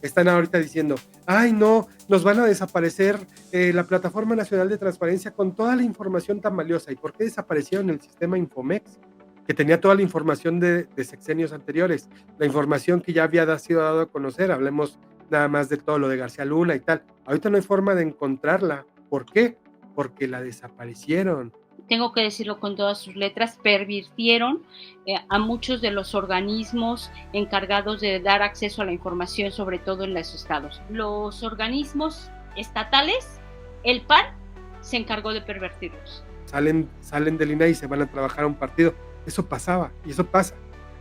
están ahorita diciendo, ay no, nos van a desaparecer la Plataforma Nacional de Transparencia con toda la información tan valiosa. ¿Y por qué desaparecieron el sistema Infomex? Que tenía toda la información de sexenios anteriores, la información que ya había sido dado a conocer, hablemos nada más de todo lo de García Luna y tal. Ahorita no hay forma de encontrarla. ¿Por qué? Porque la desaparecieron. Tengo que decirlo con todas sus letras, pervirtieron a muchos de los organismos encargados de dar acceso a la información, sobre todo en los estados. Los organismos estatales, el PAN se encargó de pervertirlos. Salen del INAI y se van a trabajar a un partido. Eso pasaba y eso pasa.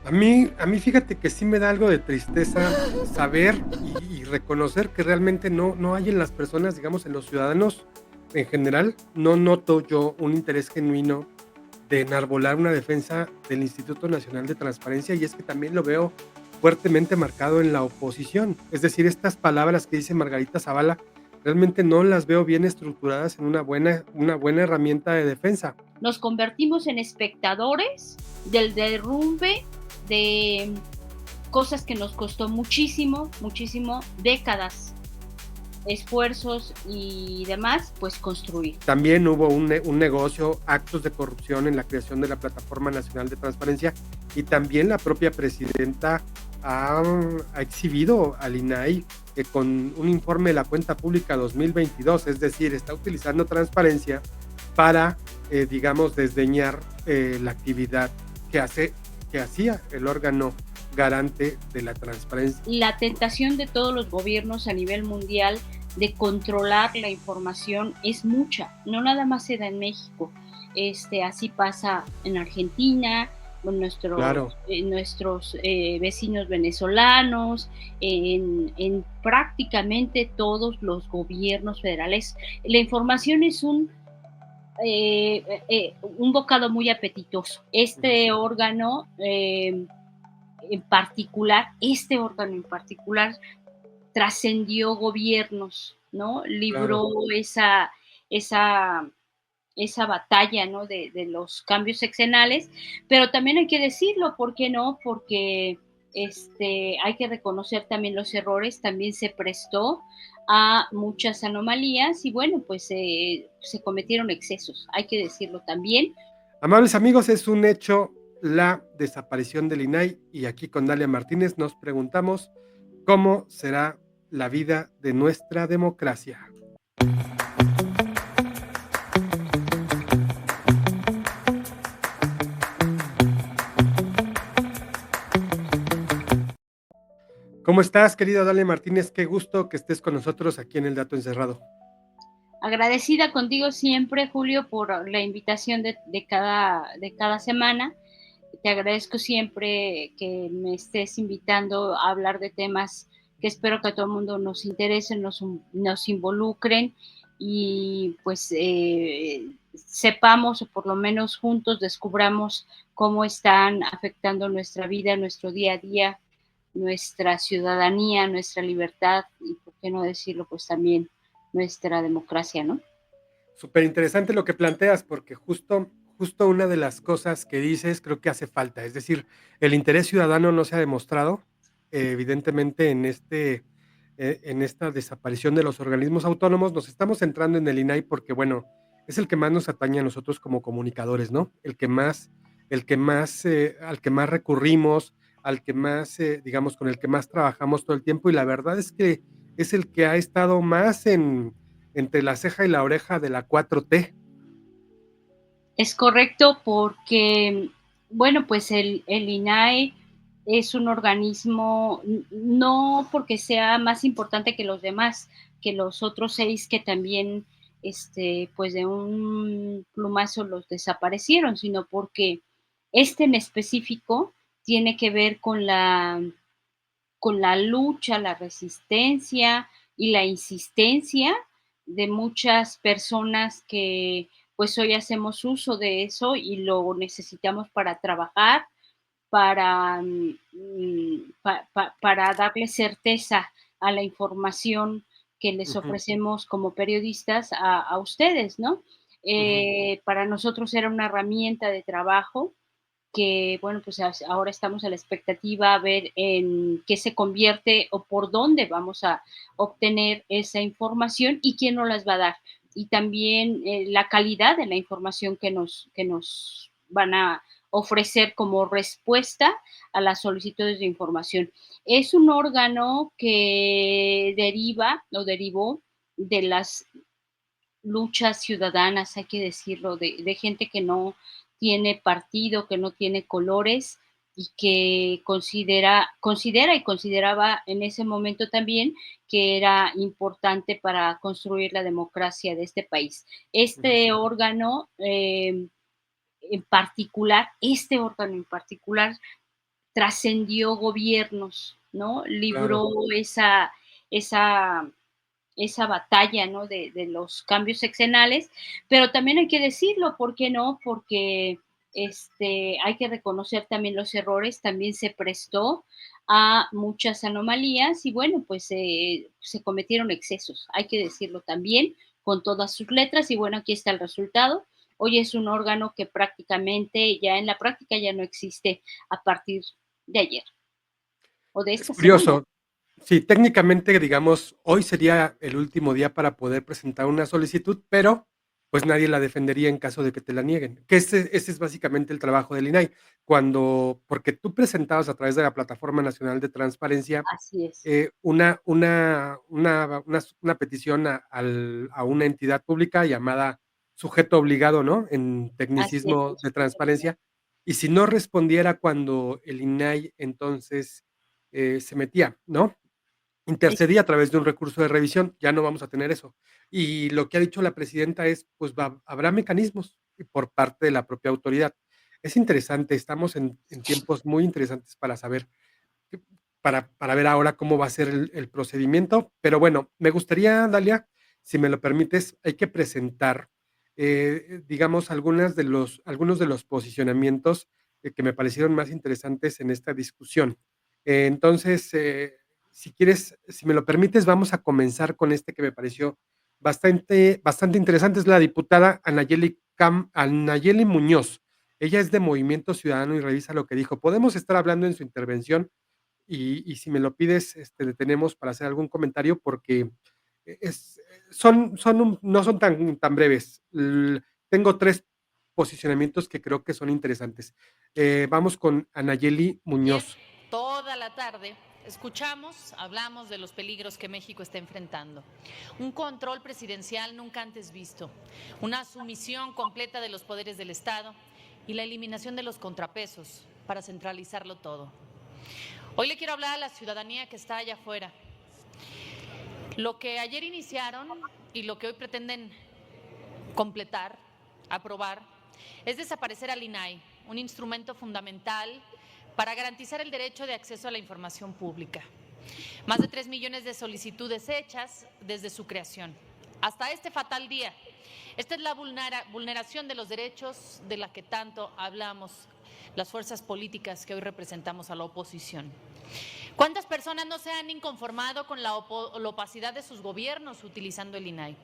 A mí fíjate que sí me da algo de tristeza saber y reconocer que realmente no hay en las personas, digamos, en los ciudadanos en general, no noto yo un interés genuino de enarbolar una defensa del Instituto Nacional de Transparencia, y es que también lo veo fuertemente marcado en la oposición. Es decir, estas palabras que dice Margarita Zavala realmente no las veo bien estructuradas en una buena herramienta de defensa. Nos convertimos en espectadores del derrumbe de cosas que nos costó muchísimo, muchísimo, décadas, esfuerzos y demás, pues construir. También hubo un negocio, actos de corrupción en la creación de la Plataforma Nacional de Transparencia, y también la propia presidenta ha exhibido al INAI con un informe de la cuenta pública 2022, es decir, está utilizando transparencia para, digamos, desdeñar la actividad que hacía el órgano garante de la transparencia. La tentación de todos los gobiernos a nivel mundial de controlar la información es mucha, no nada más se da en México, así pasa en Argentina, con Claro. nuestros vecinos venezolanos, en prácticamente todos los gobiernos federales. La información es un bocado muy apetitoso. Este órgano en particular, trascendió gobiernos, ¿no? Claro. Libró esa, esa batalla, ¿no? De los cambios sexenales, pero también hay que decirlo, ¿por qué no? Porque hay que reconocer también los errores, también se prestó a muchas anomalías y bueno, pues se cometieron excesos, hay que decirlo también. Amables amigos, es un hecho la desaparición del INAI, y aquí con Dalia Martínez nos preguntamos cómo será la vida de nuestra democracia. ¿Cómo estás, querida Dalia Martínez? Qué gusto que estés con nosotros aquí en El Dato Encerrado. Agradecida contigo siempre, Julio, por la invitación de cada semana. Te agradezco siempre que me estés invitando a hablar de temas que espero que a todo el mundo nos interesen, nos involucren y pues sepamos o por lo menos juntos descubramos cómo están afectando nuestra vida, nuestro día a día, nuestra ciudadanía, nuestra libertad y, por qué no decirlo, pues también nuestra democracia, ¿no? Súper interesante lo que planteas, porque justo una de las cosas que dices creo que hace falta. Es decir, el interés ciudadano no se ha demostrado, evidentemente, en esta desaparición de los organismos autónomos. Nos estamos centrando en el INAI porque, bueno, es el que más nos atañe a nosotros como comunicadores, ¿no? Al que más recurrimos, al que más, digamos, con el que más trabajamos todo el tiempo, y la verdad es que es el que ha estado más entre la ceja y la oreja de la 4T. Es correcto porque, bueno, pues el INAE es un organismo, no porque sea más importante que los demás, que los otros 6 que también, pues de un plumazo los desaparecieron, sino porque este en específico tiene que ver con la lucha, la resistencia y la insistencia de muchas personas que pues hoy hacemos uso de eso y lo necesitamos para trabajar, para darle certeza a la información que les Ujú, ofrecemos como periodistas a ustedes, ¿no? ujú. Para nosotros era una herramienta de trabajo que, bueno, pues ahora estamos a la expectativa a ver en qué se convierte o por dónde vamos a obtener esa información y quién nos las va a dar. Y también la calidad de la información que nos van a ofrecer como respuesta a las solicitudes de información. Es un órgano que deriva o derivó de las luchas ciudadanas, hay que decirlo, de gente que no tiene partido, que no tiene colores y que considera y consideraba en ese momento también que era importante para construir la democracia de este país. Ujú. Este órgano en particular trascendió gobiernos, ¿no? Claro. Libró esa esa batalla, ¿no? De los cambios sexenales, pero también hay que decirlo, ¿por qué no? Porque hay que reconocer también los errores, también se prestó a muchas anomalías y bueno, pues se cometieron excesos, hay que decirlo también, con todas sus letras y bueno, aquí está el resultado. Hoy es un órgano que prácticamente ya en la práctica ya no existe a partir de ayer o de Es esta semana. curioso. Sí, técnicamente, digamos, hoy sería el último día para poder presentar una solicitud, pero pues nadie la defendería en caso de que te la nieguen. Que ese es básicamente el trabajo del INAI. Porque tú presentabas a través de la Plataforma Nacional de Transparencia Así es, una petición a una entidad pública llamada sujeto obligado, ¿no? En así es, tecnicismo de transparencia. Y si no respondiera cuando el INAI entonces se metía, ¿no? es Intercedía a través de un recurso de revisión, ya no vamos a tener eso. Y lo que ha dicho la presidenta es, pues habrá mecanismos por parte de la propia autoridad. Es interesante, estamos en tiempos muy interesantes para saber, que- para ver ahora cómo va a ser el procedimiento. Pero bueno, me gustaría, Dalia, si me lo permites, hay que presentar, digamos, algunos de los posicionamientos que me parecieron más interesantes en esta discusión. Entonces, si quieres, si me lo permites, vamos a comenzar con este que me pareció bastante interesante. Es la diputada Anayeli Muñoz. Ella es de Movimiento Ciudadano y revisa lo que dijo. Podemos estar hablando en su intervención y si me lo pides, detenemos para hacer algún comentario porque es, no son tan breves. Tengo tres posicionamientos que creo que son interesantes. Vamos con Anayeli Ayer, Muñoz. toda la tarde, escuchamos, hablamos de los peligros que México está enfrentando. Un control presidencial nunca antes visto, una sumisión completa de los poderes del Estado y la eliminación de los contrapesos para centralizarlo todo. Hoy le quiero hablar a la ciudadanía que está allá afuera. Lo que ayer iniciaron y lo que hoy pretenden completar, aprobar, es desaparecer al INAI, un instrumento fundamental para garantizar el derecho de acceso a la información pública. Más de 3 millones de solicitudes hechas desde su creación hasta este fatal día. Esta es la vulneración de los derechos de la que tanto hablamos las fuerzas políticas que hoy representamos a la oposición. ¿Cuántas personas no se han inconformado con la opacidad de sus gobiernos utilizando el INAI?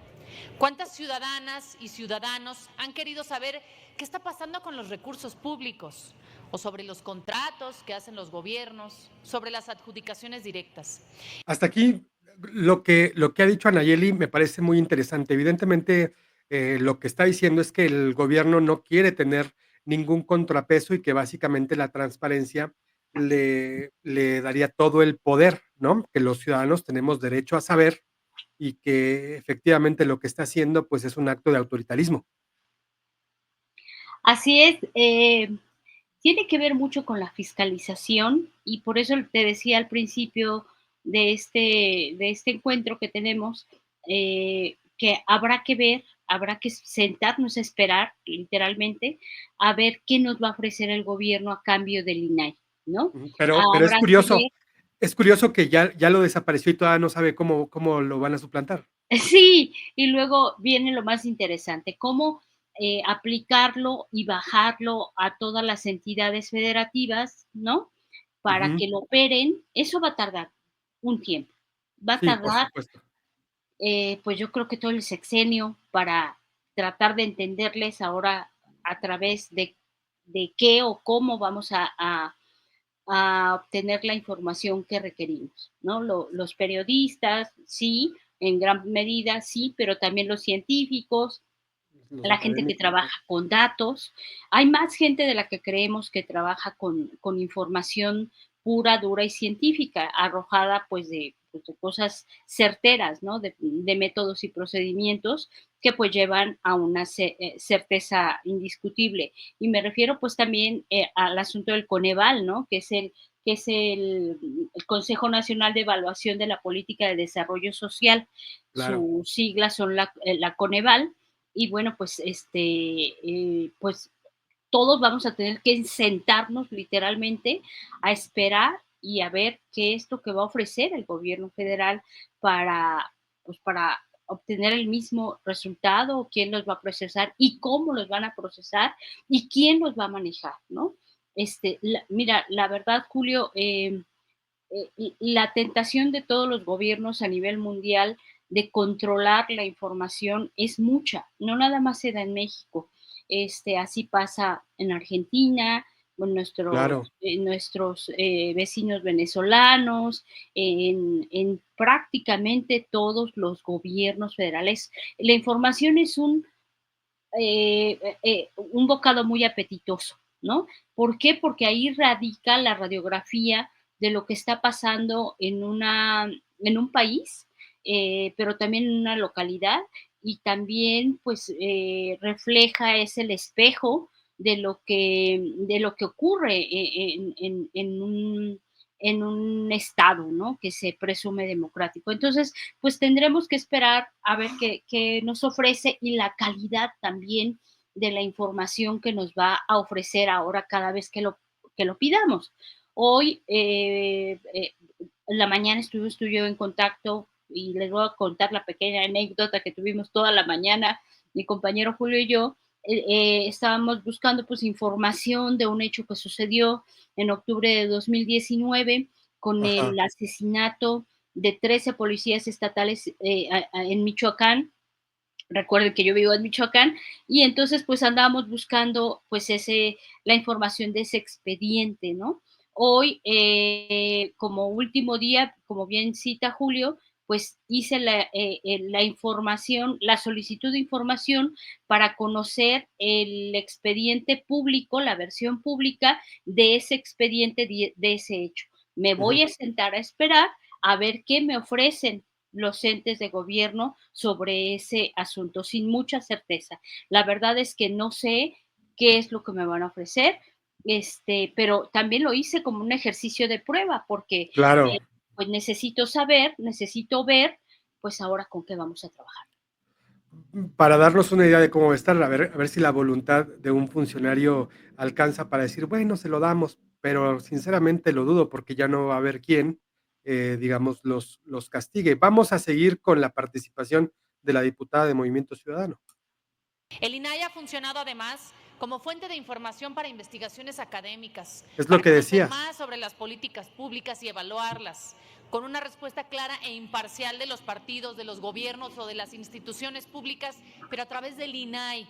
¿Cuántas ciudadanas y ciudadanos han querido saber qué está pasando con los recursos públicos o sobre los contratos que hacen los gobiernos, sobre las adjudicaciones directas? Hasta aquí lo que ha dicho Anayeli me parece muy interesante. Evidentemente, lo que está diciendo es que el gobierno no quiere tener ningún contrapeso y que básicamente la transparencia le daría todo el poder, ¿no? Que los ciudadanos tenemos derecho a saber y que efectivamente lo que está haciendo, pues, es un acto de autoritarismo. Así es, tiene que ver mucho con la fiscalización y por eso te decía al principio de este encuentro que tenemos, que habrá que ver, habrá que sentarnos a esperar, literalmente, a ver qué nos va a ofrecer el gobierno a cambio del INAI, ¿no? Ujú, pero Habrá que ver. es curioso que ya lo desapareció y todavía no sabe cómo lo van a suplantar. Sí, y luego viene lo más interesante, cómo aplicarlo y bajarlo a todas las entidades federativas, ¿no? Para Ujú. que lo operen, eso va a tardar un tiempo. Va a Sí, por tardar, supuesto. pues yo creo que todo el sexenio para tratar de entenderles ahora a través de qué o cómo vamos a obtener la información que requerimos, ¿no? Los periodistas, sí, en gran medida, sí, pero también los científicos, Los la gente que académicos, trabaja con datos. Hay más gente de la que creemos que trabaja con información pura, dura y científica, arrojada pues, de cosas certeras, ¿no? De métodos y procedimientos que pues llevan a una certeza indiscutible. Y me refiero pues también al asunto del Coneval, ¿no? Que es el Consejo Nacional de Evaluación de la Política de Desarrollo Social. claro. Sus siglas son la Coneval, y bueno, pues, pues todos vamos a tener que sentarnos literalmente a esperar y a ver qué es lo que va a ofrecer el gobierno federal para, pues, para obtener el mismo resultado, quién los va a procesar y cómo los van a procesar y quién los va a manejar, ¿no? Mira, la verdad, Julio, la tentación de todos los gobiernos a nivel mundial de controlar la información es mucha, no nada más se da en México. Así pasa en Argentina, con Claro, nuestros vecinos venezolanos, en prácticamente todos los gobiernos federales. La información es un bocado muy apetitoso, ¿no? ¿Por qué? Porque ahí radica la radiografía de lo que está pasando en un país, pero también en una localidad, y también pues refleja, es el espejo de lo que ocurre en un estado, ¿no? Que se presume democrático. Entonces, pues tendremos que esperar a ver qué nos ofrece y la calidad también de la información que nos va a ofrecer ahora cada vez que lo pidamos. Hoy, en la mañana estuvimos tú y yo en contacto y les voy a contar la pequeña anécdota que tuvimos toda la mañana, mi compañero Julio y yo. Estábamos buscando pues información de un hecho que sucedió en octubre de 2019 con ajá. el asesinato de 13 policías estatales en Michoacán. Recuerden que yo vivo en Michoacán, y entonces pues andábamos buscando pues la información de ese expediente, ¿no? Hoy, como último día, como bien cita Julio, pues hice la información, la solicitud de información para conocer el expediente público, la versión pública de ese expediente, de ese hecho. Me Ujú. voy a sentar a esperar a ver qué me ofrecen los entes de gobierno sobre ese asunto, sin mucha certeza. La verdad es que no sé qué es lo que me van a ofrecer, pero también lo hice como un ejercicio de prueba, porque Claro. pues necesito saber, necesito ver, pues ahora con qué vamos a trabajar. Para darnos una idea de cómo va a estar, a ver si la voluntad de un funcionario alcanza para decir: "Bueno, se lo damos", pero sinceramente lo dudo, porque ya no va a haber quien, digamos, los castigue. Vamos a seguir con la participación de la diputada de Movimiento Ciudadano. El INAI ha funcionado además como fuente de información para investigaciones académicas, Es lo para que conocer decías. más sobre las políticas públicas y evaluarlas, con una respuesta clara e imparcial de los partidos, de los gobiernos o de las instituciones públicas, pero a través del INAI.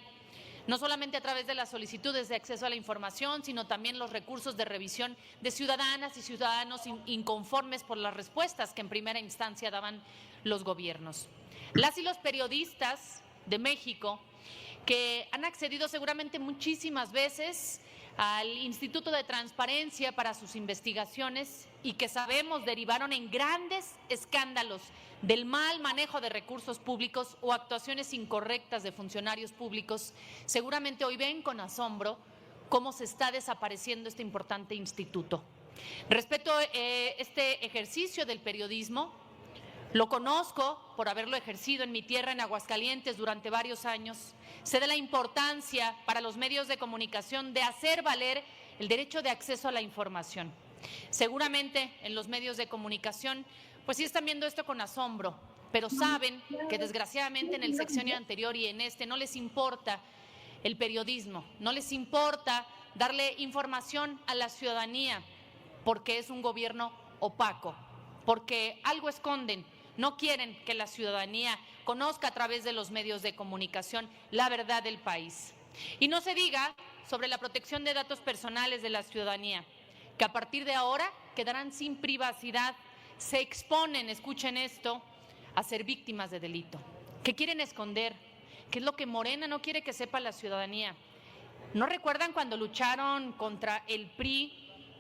No solamente a través de las solicitudes de acceso a la información, sino también los recursos de revisión de ciudadanas y ciudadanos inconformes por las respuestas que en primera instancia daban los gobiernos. Las y los periodistas de México, que han accedido seguramente muchísimas veces al Instituto de Transparencia para sus investigaciones y que sabemos derivaron en grandes escándalos del mal manejo de recursos públicos o actuaciones incorrectas de funcionarios públicos, seguramente hoy ven con asombro cómo se está desapareciendo este importante instituto. Respeto este ejercicio del periodismo, lo conozco por haberlo ejercido en mi tierra, en Aguascalientes, durante varios años. Sé de la importancia para los medios de comunicación de hacer valer el derecho de acceso a la información. Seguramente en los medios de comunicación, pues sí están viendo esto con asombro, pero saben que desgraciadamente en el sexenio anterior y en este no les importa el periodismo, no les importa darle información a la ciudadanía, porque es un gobierno opaco, porque algo esconden. No quieren que la ciudadanía conozca a través de los medios de comunicación la verdad del país. Y no se diga sobre la protección de datos personales de la ciudadanía, que a partir de ahora quedarán sin privacidad, se exponen, escuchen esto, a ser víctimas de delito. ¿Qué quieren esconder? ¿Qué es lo que Morena no quiere que sepa la ciudadanía? ¿No recuerdan cuando lucharon contra el PRI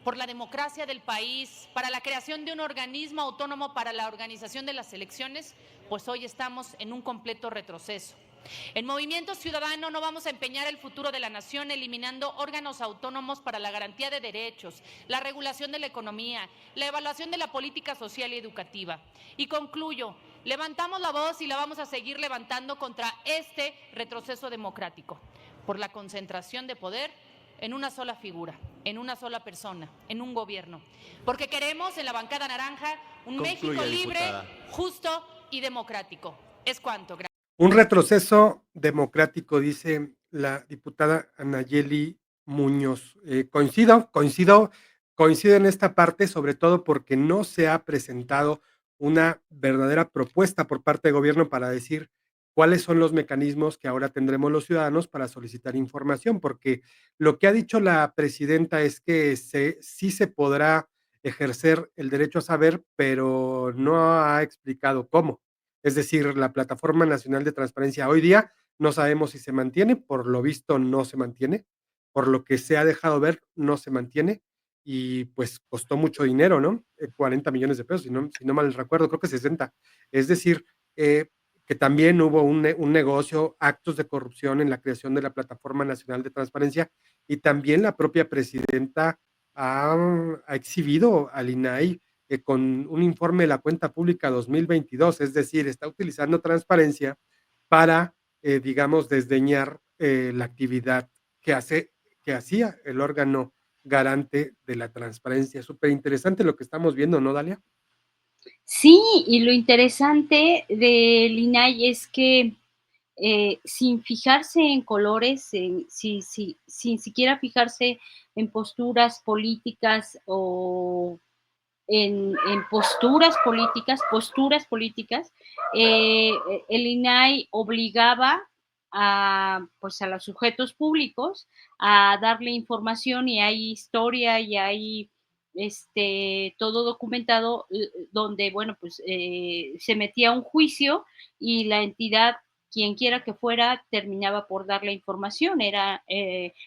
por la democracia del país, para la creación de un organismo autónomo para la organización de las elecciones? Pues hoy estamos en un completo retroceso. En Movimiento Ciudadano no vamos a empeñar el futuro de la nación eliminando órganos autónomos para la garantía de derechos, la regulación de la economía, la evaluación de la política social y educativa. Y concluyo, levantamos la voz y la vamos a seguir levantando contra este retroceso democrático, por la concentración de poder en una sola figura, en una sola persona, en un gobierno. Porque queremos en la bancada naranja un México libre, justo y democrático. Es cuanto. Gracias. Un retroceso democrático, dice la diputada Anayeli Muñoz. Coincido en esta parte, sobre todo porque no se ha presentado una verdadera propuesta por parte del gobierno para decir cuáles son los mecanismos que ahora tendremos los ciudadanos para solicitar información, porque lo que ha dicho la presidenta es que sí se podrá ejercer el derecho a saber, pero no ha explicado cómo. Es decir, la Plataforma Nacional de Transparencia hoy día no sabemos si se mantiene, por lo visto no se mantiene, por lo que se ha dejado ver no se mantiene y pues costó mucho dinero, ¿no? 40 millones de pesos, si no mal recuerdo, creo que 60. Es decir, que también hubo un negocio, actos de corrupción en la creación de la Plataforma Nacional de Transparencia y también la propia presidenta ha exhibido al INAI con un informe de la cuenta pública 2022, es decir, está utilizando transparencia para, digamos, desdeñar la actividad que hacía el órgano garante de la transparencia. Súper interesante lo que estamos viendo, ¿no, Dalia? Sí, y lo interesante del INAI es que sin fijarse en colores, sin siquiera fijarse en posturas políticas o en posturas políticas, el INAI obligaba pues a los sujetos públicos a darle información y hay historia y hay todo documentado donde, bueno, pues se metía un juicio y la entidad, quien quiera que fuera, terminaba por dar la información.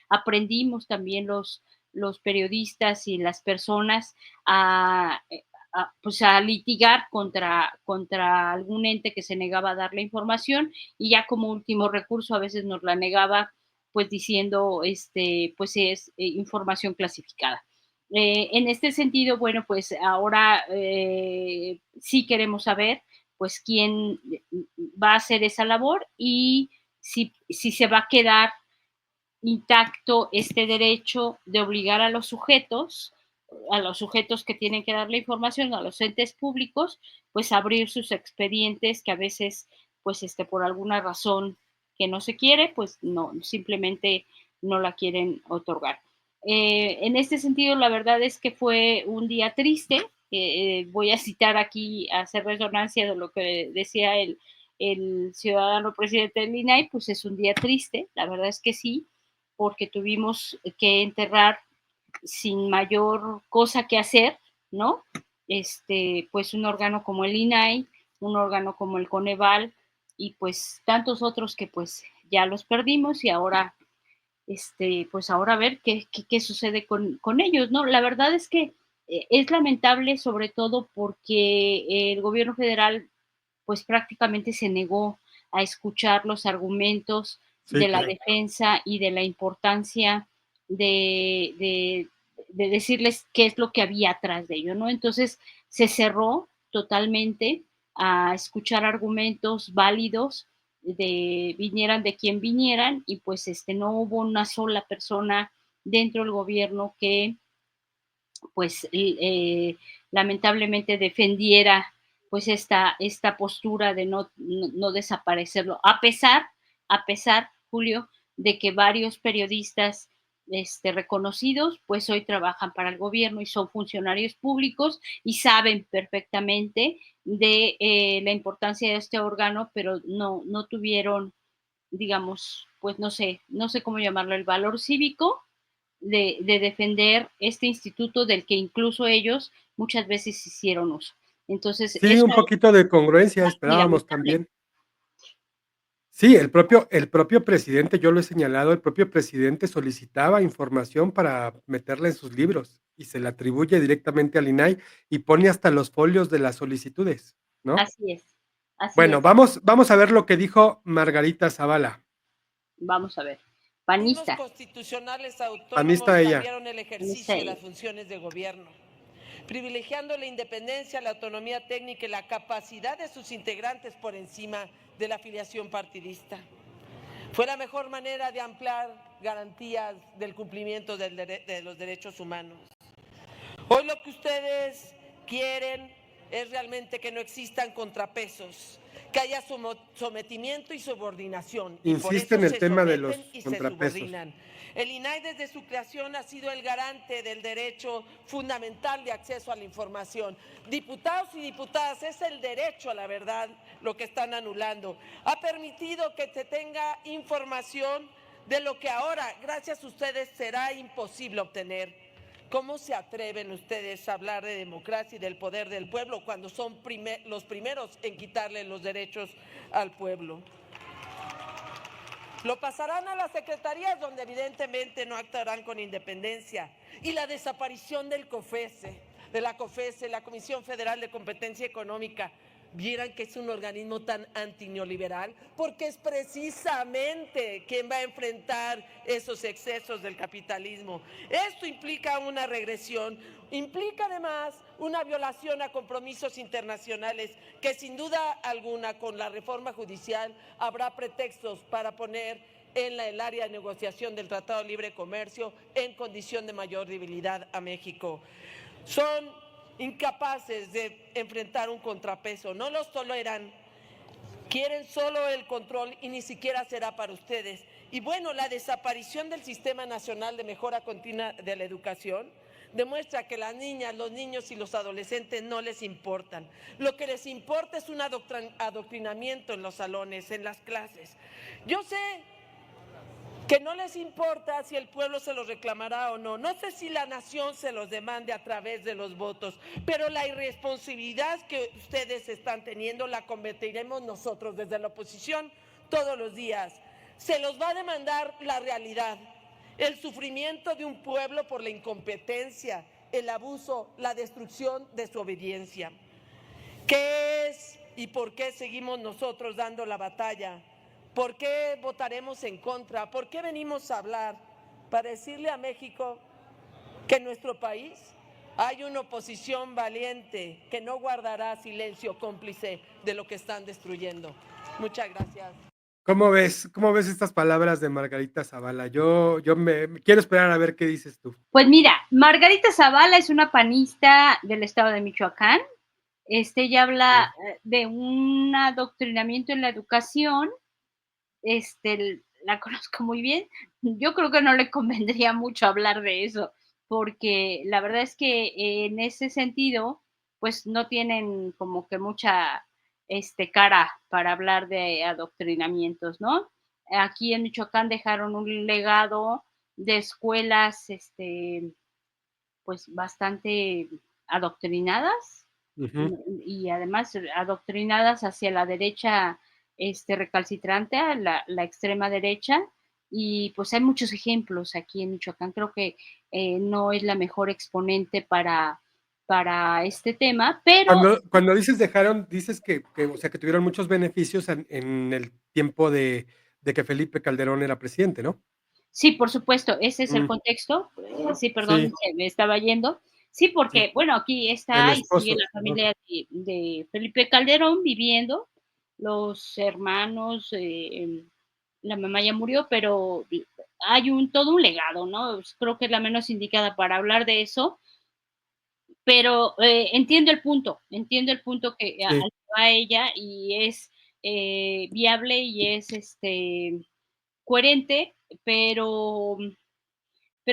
Aprendimos también los periodistas y las personas a, pues a litigar contra algún ente que se negaba a dar la información y ya como último recurso a veces nos la negaba pues diciendo pues es información clasificada. En este sentido, bueno, pues ahora sí queremos saber pues quién va a hacer esa labor y si se va a quedar intacto este derecho de obligar a los sujetos que tienen que dar la información, a los entes públicos, pues abrir sus expedientes que a veces, pues por alguna razón que no se quiere, pues no, simplemente no la quieren otorgar. En este sentido, la verdad es que fue un día triste. Voy a citar aquí, a hacer resonancia de lo que decía el ciudadano presidente del INAI, pues es un día triste, la verdad es que sí, porque tuvimos que enterrar sin mayor cosa que hacer, ¿no? Pues un órgano como el INAI, un órgano como el Coneval y pues tantos otros que pues ya los perdimos y ahora, pues ahora a ver qué sucede con ellos, ¿no? La verdad es que es lamentable sobre todo porque el gobierno federal pues prácticamente se negó a escuchar los argumentos Sí, de la claro. defensa y de la importancia de, de, de decirles qué es lo que había atrás de ello, ¿no? Entonces se cerró totalmente a escuchar argumentos válidos vinieran de quien vinieran y pues no hubo una sola persona dentro del gobierno que pues lamentablemente defendiera pues esta postura de no desaparecerlo, a pesar, Julio, de que varios periodistas reconocidos, pues hoy trabajan para el gobierno y son funcionarios públicos y saben perfectamente de la importancia de este órgano, pero no tuvieron digamos, pues no sé cómo llamarlo, el valor cívico de defender este instituto del que incluso ellos muchas veces hicieron uso. Entonces, Sí, eso un poquito de congruencia es muy esperábamos lamentable. también. Sí, el propio presidente, yo lo he señalado, el propio presidente solicitaba información para meterla en sus libros, y se le atribuye directamente al INAI, y pone hasta los folios de las solicitudes, ¿no? Así es, así Bueno, es. vamos a ver lo que dijo Margarita Zavala, Vamos a ver. Organismos Panista, constitucionales autónomos panista ella. cambiaron el panista ejercicio de ella. las funciones de gobierno, privilegiando la independencia, la autonomía técnica y la capacidad de sus integrantes por encima de la afiliación partidista. Fue la mejor manera de ampliar garantías del cumplimiento de los derechos humanos. Hoy lo que ustedes quieren es realmente que no existan contrapesos, que haya sometimiento y subordinación, y por Insiste eso en el se tema de someten los y se contrapesos. subordinan. El INAI desde su creación ha sido el garante del derecho fundamental de acceso a la información. Diputados y diputadas, es el derecho a la verdad lo que están anulando. Ha permitido que se tenga información de lo que ahora, gracias a ustedes, será imposible obtener. ¿Cómo se atreven ustedes a hablar de democracia y del poder del pueblo cuando son los primeros en quitarle los derechos al pueblo? Lo pasarán a las secretarías, donde evidentemente no actuarán con independencia. Y la desaparición del COFESE, la Comisión Federal de Competencia Económica, vieran que es un organismo tan antineoliberal, porque es precisamente quien va a enfrentar esos excesos del capitalismo. Esto implica una regresión, implica además una violación a compromisos internacionales que sin duda alguna con la reforma judicial habrá pretextos para poner en el área de negociación del Tratado de Libre Comercio en condición de mayor debilidad a México. Son incapaces de enfrentar un contrapeso, no los toleran, quieren solo el control y ni siquiera será para ustedes. Y bueno, la desaparición del Sistema Nacional de Mejora Continua de la Educación demuestra que las niñas, los niños y los adolescentes no les importan. Lo que les importa es un adoctrinamiento en los salones, en las clases. Yo sé que no les importa si el pueblo se los reclamará o no. No sé si la nación se los demande a través de los votos, pero la irresponsabilidad que ustedes están teniendo la convertiremos nosotros desde la oposición todos los días. Se los va a demandar la realidad, el sufrimiento de un pueblo por la incompetencia, el abuso, la destrucción de su obediencia. ¿Qué es y por qué seguimos nosotros dando la batalla? ¿Por qué votaremos en contra? ¿Por qué venimos a hablar? Para decirle a México que en nuestro país hay una oposición valiente que no guardará silencio cómplice de lo que están destruyendo. Muchas gracias. ¿Cómo ves? ¿Cómo ves estas palabras de Margarita Zavala? Yo me quiero esperar a ver qué dices tú. Pues mira, Margarita Zavala es una panista del estado de Michoacán. Ella habla de un adoctrinamiento en la educación. La conozco muy bien. Yo creo que no le convendría mucho hablar de eso, porque la verdad es que en ese sentido, pues no tienen como que mucha cara para hablar de adoctrinamientos, ¿no? Aquí en Michoacán dejaron un legado de escuelas, pues bastante adoctrinadas, Ujú. y además adoctrinadas hacia la derecha recalcitrante, a la extrema derecha, y pues hay muchos ejemplos aquí en Michoacán. Creo que no es la mejor exponente para este tema, pero Cuando dices dejaron, dices que, o sea, que tuvieron muchos beneficios en el tiempo de que Felipe Calderón era presidente, ¿no? sí, por supuesto, ese es el Mm, contexto. Sí, perdón, sí, se me estaba yendo. Sí, sí, porque, bueno, aquí el está y sigue esposo, la ajá, familia de Felipe Calderón viviendo, los hermanos, la mamá ya murió, pero hay todo un legado, ¿no? Creo que es la menos indicada para hablar de eso, pero entiendo el punto que sí. al que va ella y es viable y es coherente, pero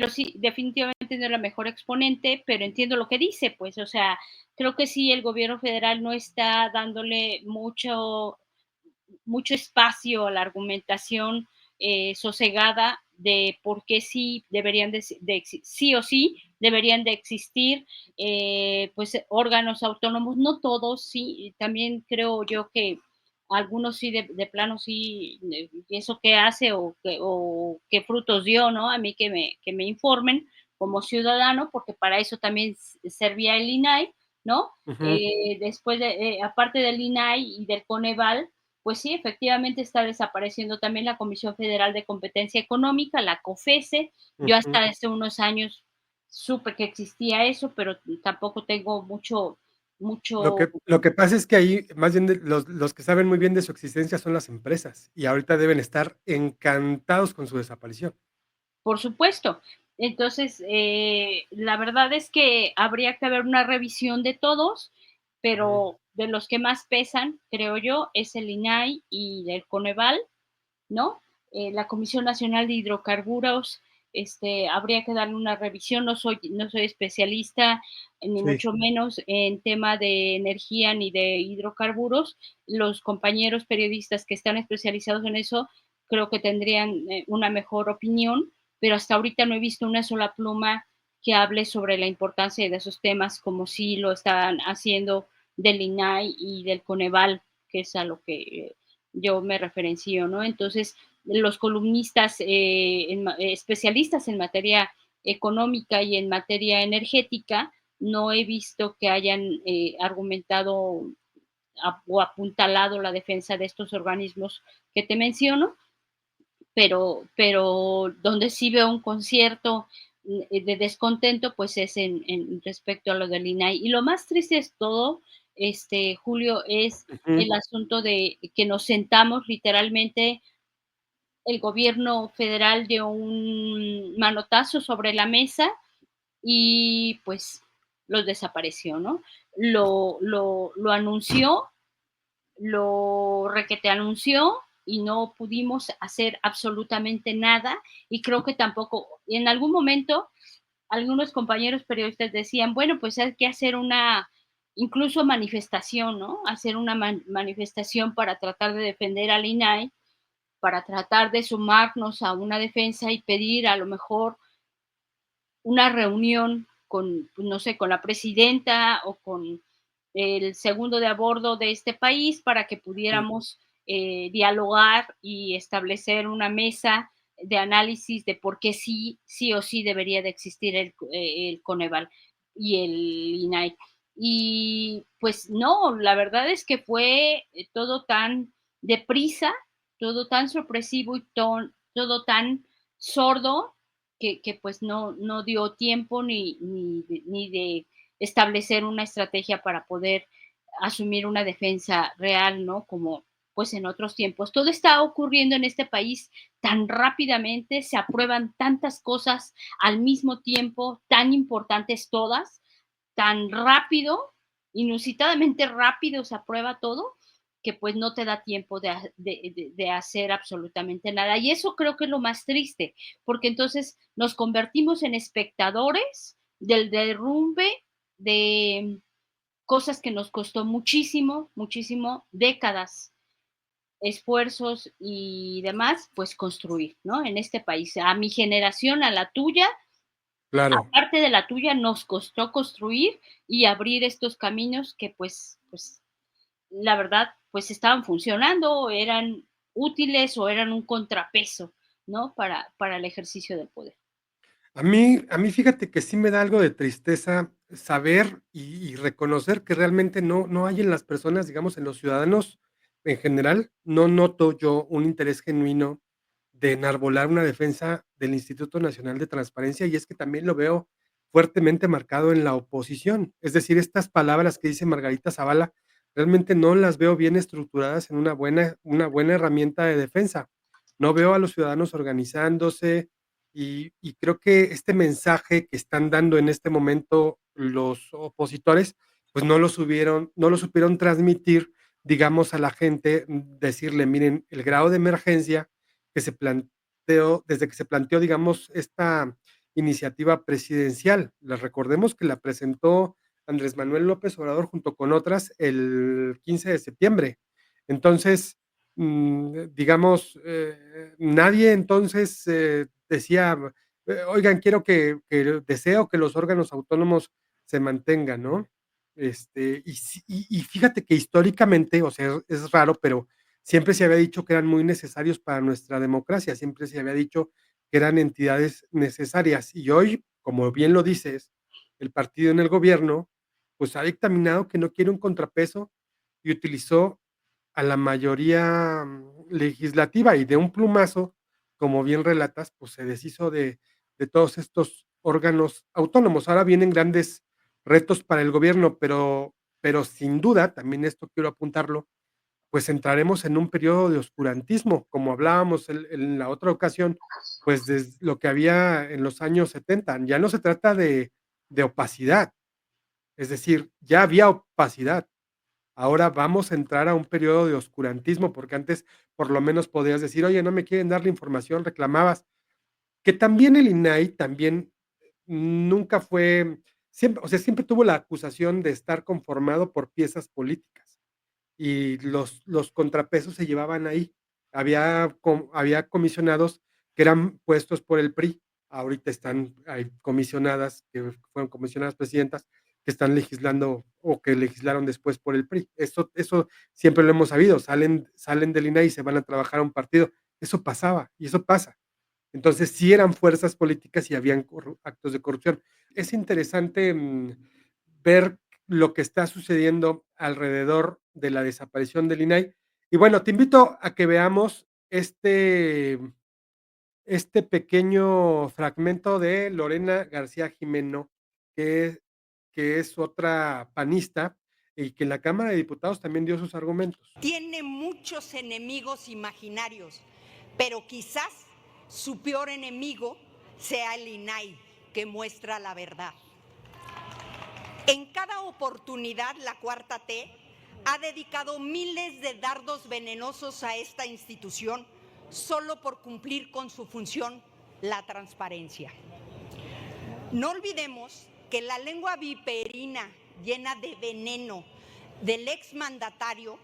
sí, definitivamente no es la mejor exponente, pero entiendo lo que dice, pues, o sea, creo que sí el gobierno federal no está dándole mucho espacio a la argumentación sosegada de por qué sí deberían sí o sí deberían de existir pues órganos autónomos, no todos, sí, también creo yo que algunos sí de plano sí, eso qué hace o qué frutos dio, ¿no? A mí que me informen como ciudadano, porque para eso también servía el INAI, ¿no? Ujú. Después aparte del INAI y del Coneval, pues sí, efectivamente está desapareciendo también la Comisión Federal de Competencia Económica, la COFESE. Yo Ujú. hasta hace unos años supe que existía eso, pero tampoco tengo mucho. Lo que pasa es que ahí, más bien, los que saben muy bien de su existencia son las empresas, y ahorita deben estar encantados con su desaparición. Por supuesto. Entonces, la verdad es que habría que haber una revisión de todos, Ujú. pero de los que más pesan, creo yo, es el INAI y el Coneval, ¿no? La Comisión Nacional de Hidrocarburos, habría que darle una revisión. No soy especialista, ni Sí. mucho menos en tema de energía ni de hidrocarburos. Los compañeros periodistas que están especializados en eso creo que tendrían una mejor opinión, pero hasta ahorita no he visto una sola pluma que hable sobre la importancia de esos temas como si lo están haciendo del INAI y del Coneval, que es a lo que yo me referencio, ¿no? Entonces, los columnistas especialistas en materia económica y en materia energética, no he visto que hayan argumentado o apuntalado la defensa de estos organismos que te menciono, pero donde sí veo un concierto de descontento, pues es en respecto a lo del INAI. Y lo más triste es todo, Julio, es Ujú. el asunto de que nos sentamos literalmente, el gobierno federal dio un manotazo sobre la mesa y pues los desapareció, ¿no? Lo anunció, lo requete anunció y no pudimos hacer absolutamente nada y creo que tampoco, en algún momento algunos compañeros periodistas decían, bueno, pues hay que hacer una, incluso manifestación, ¿no? Hacer una manifestación para tratar de defender al INAI, para tratar de sumarnos a una defensa y pedir a lo mejor una reunión con, pues, no sé, con la presidenta o con el segundo de a bordo de este país para que Mm. pudiéramos dialogar y establecer una mesa de análisis de por qué sí, sí o sí debería de existir el Coneval y el INAI. Y pues no, la verdad es que fue todo tan deprisa, todo tan sorpresivo y todo tan sordo que pues no dio tiempo ni de establecer una estrategia para poder asumir una defensa real, ¿no? Como pues en otros tiempos. Todo está ocurriendo en este país tan rápidamente, se aprueban tantas cosas al mismo tiempo, tan importantes todas, tan rápido, inusitadamente rápido se aprueba todo, que pues no te da tiempo de hacer absolutamente nada. Y eso creo que es lo más triste, porque entonces nos convertimos en espectadores del derrumbe de cosas que nos costó muchísimo, muchísimo, décadas, esfuerzos y demás, pues construir, ¿no? En este país. A mi generación, a la tuya, Claro. aparte de la tuya, nos costó construir y abrir estos caminos que pues la verdad, pues estaban funcionando, eran útiles o eran un contrapeso, ¿no? Para el ejercicio del poder. A mí fíjate que sí me da algo de tristeza saber y reconocer que realmente no hay en las personas, digamos, en los ciudadanos en general, no noto yo un interés genuino de enarbolar una defensa del Instituto Nacional de Transparencia, y es que también lo veo fuertemente marcado en la oposición. Es decir, estas palabras que dice Margarita Zavala, realmente no las veo bien estructuradas en una buena herramienta de defensa. No veo a los ciudadanos organizándose, y creo que este mensaje que están dando en este momento los opositores, pues no lo supieron transmitir, digamos, a la gente, decirle: "Miren, el grado de emergencia que se planteó desde que se planteó, digamos, esta iniciativa presidencial". Les recordemos que la presentó Andrés Manuel López Obrador junto con otras el 15 de septiembre. Entonces, digamos, nadie entonces decía, oigan, quiero deseo que los órganos autónomos se mantengan, ¿no? Y fíjate que históricamente, o sea, es raro, pero siempre se había dicho que eran muy necesarios para nuestra democracia, siempre se había dicho que eran entidades necesarias. Y hoy, como bien lo dices, el partido en el gobierno, pues ha dictaminado que no quiere un contrapeso y utilizó a la mayoría legislativa y de un plumazo, como bien relatas, pues se deshizo de todos estos órganos autónomos. Ahora vienen grandes retos para el gobierno, pero sin duda, también esto quiero apuntarlo, pues entraremos en un periodo de oscurantismo, como hablábamos en la otra ocasión, pues desde lo que había en los años 70. Ya no se trata de opacidad, es decir, ya había opacidad. Ahora vamos a entrar a un periodo de oscurantismo, porque antes por lo menos podías decir: "Oye, no me quieren dar la información", reclamabas. Que también el INAI también nunca fue siempre, o sea, siempre tuvo la acusación de estar conformado por piezas políticas, y los contrapesos se llevaban ahí. Había comisionados que eran puestos por el PRI. Ahorita hay comisionadas que fueron comisionadas presidentas que están legislando o que legislaron después por el PRI. Eso siempre lo hemos sabido. Salen del INAI y se van a trabajar a un partido. Eso pasaba y eso pasa. Entonces, sí eran fuerzas políticas y habían actos de corrupción. Es interesante ver lo que está sucediendo alrededor de la desaparición del INAI. Y bueno, te invito a que veamos este pequeño fragmento de Lorena García Jimeno, que, que es otra panista y que en la Cámara de Diputados también dio sus argumentos. Tiene muchos enemigos imaginarios, pero quizás su peor enemigo sea el INAI, que muestra la verdad. En cada oportunidad, la 4T ha dedicado miles de dardos venenosos a esta institución solo por cumplir con su función, la transparencia. No olvidemos que la lengua viperina llena de veneno del exmandatario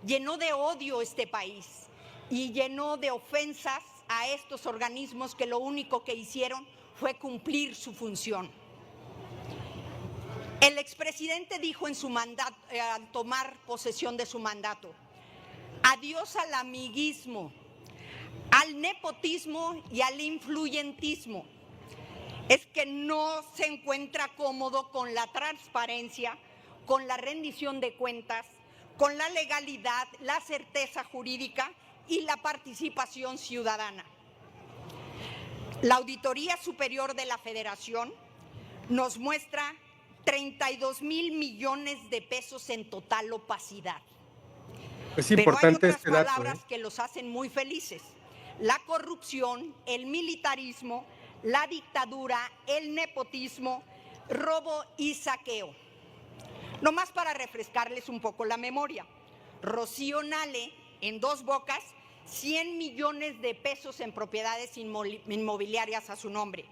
llenó de odio este país y llenó de ofensas a estos organismos que lo único que hicieron fue cumplir su función. El expresidente dijo en su mandato, al tomar posesión de su mandato, adiós al amiguismo, al nepotismo y al influyentismo. Es que no se encuentra cómodo con la transparencia, con la rendición de cuentas, con la legalidad, la certeza jurídica y la participación ciudadana. La Auditoría Superior de la Federación nos muestra 32,000 millones de pesos en total opacidad. Es importante Pero hay otras este dato, palabras que los hacen muy felices. La corrupción, el militarismo, la dictadura, el nepotismo, robo y saqueo. Nomás para refrescarles un poco la memoria. Rocío Nale, en Dos Bocas, 100 millones de pesos en propiedades inmobiliarias a su nombre.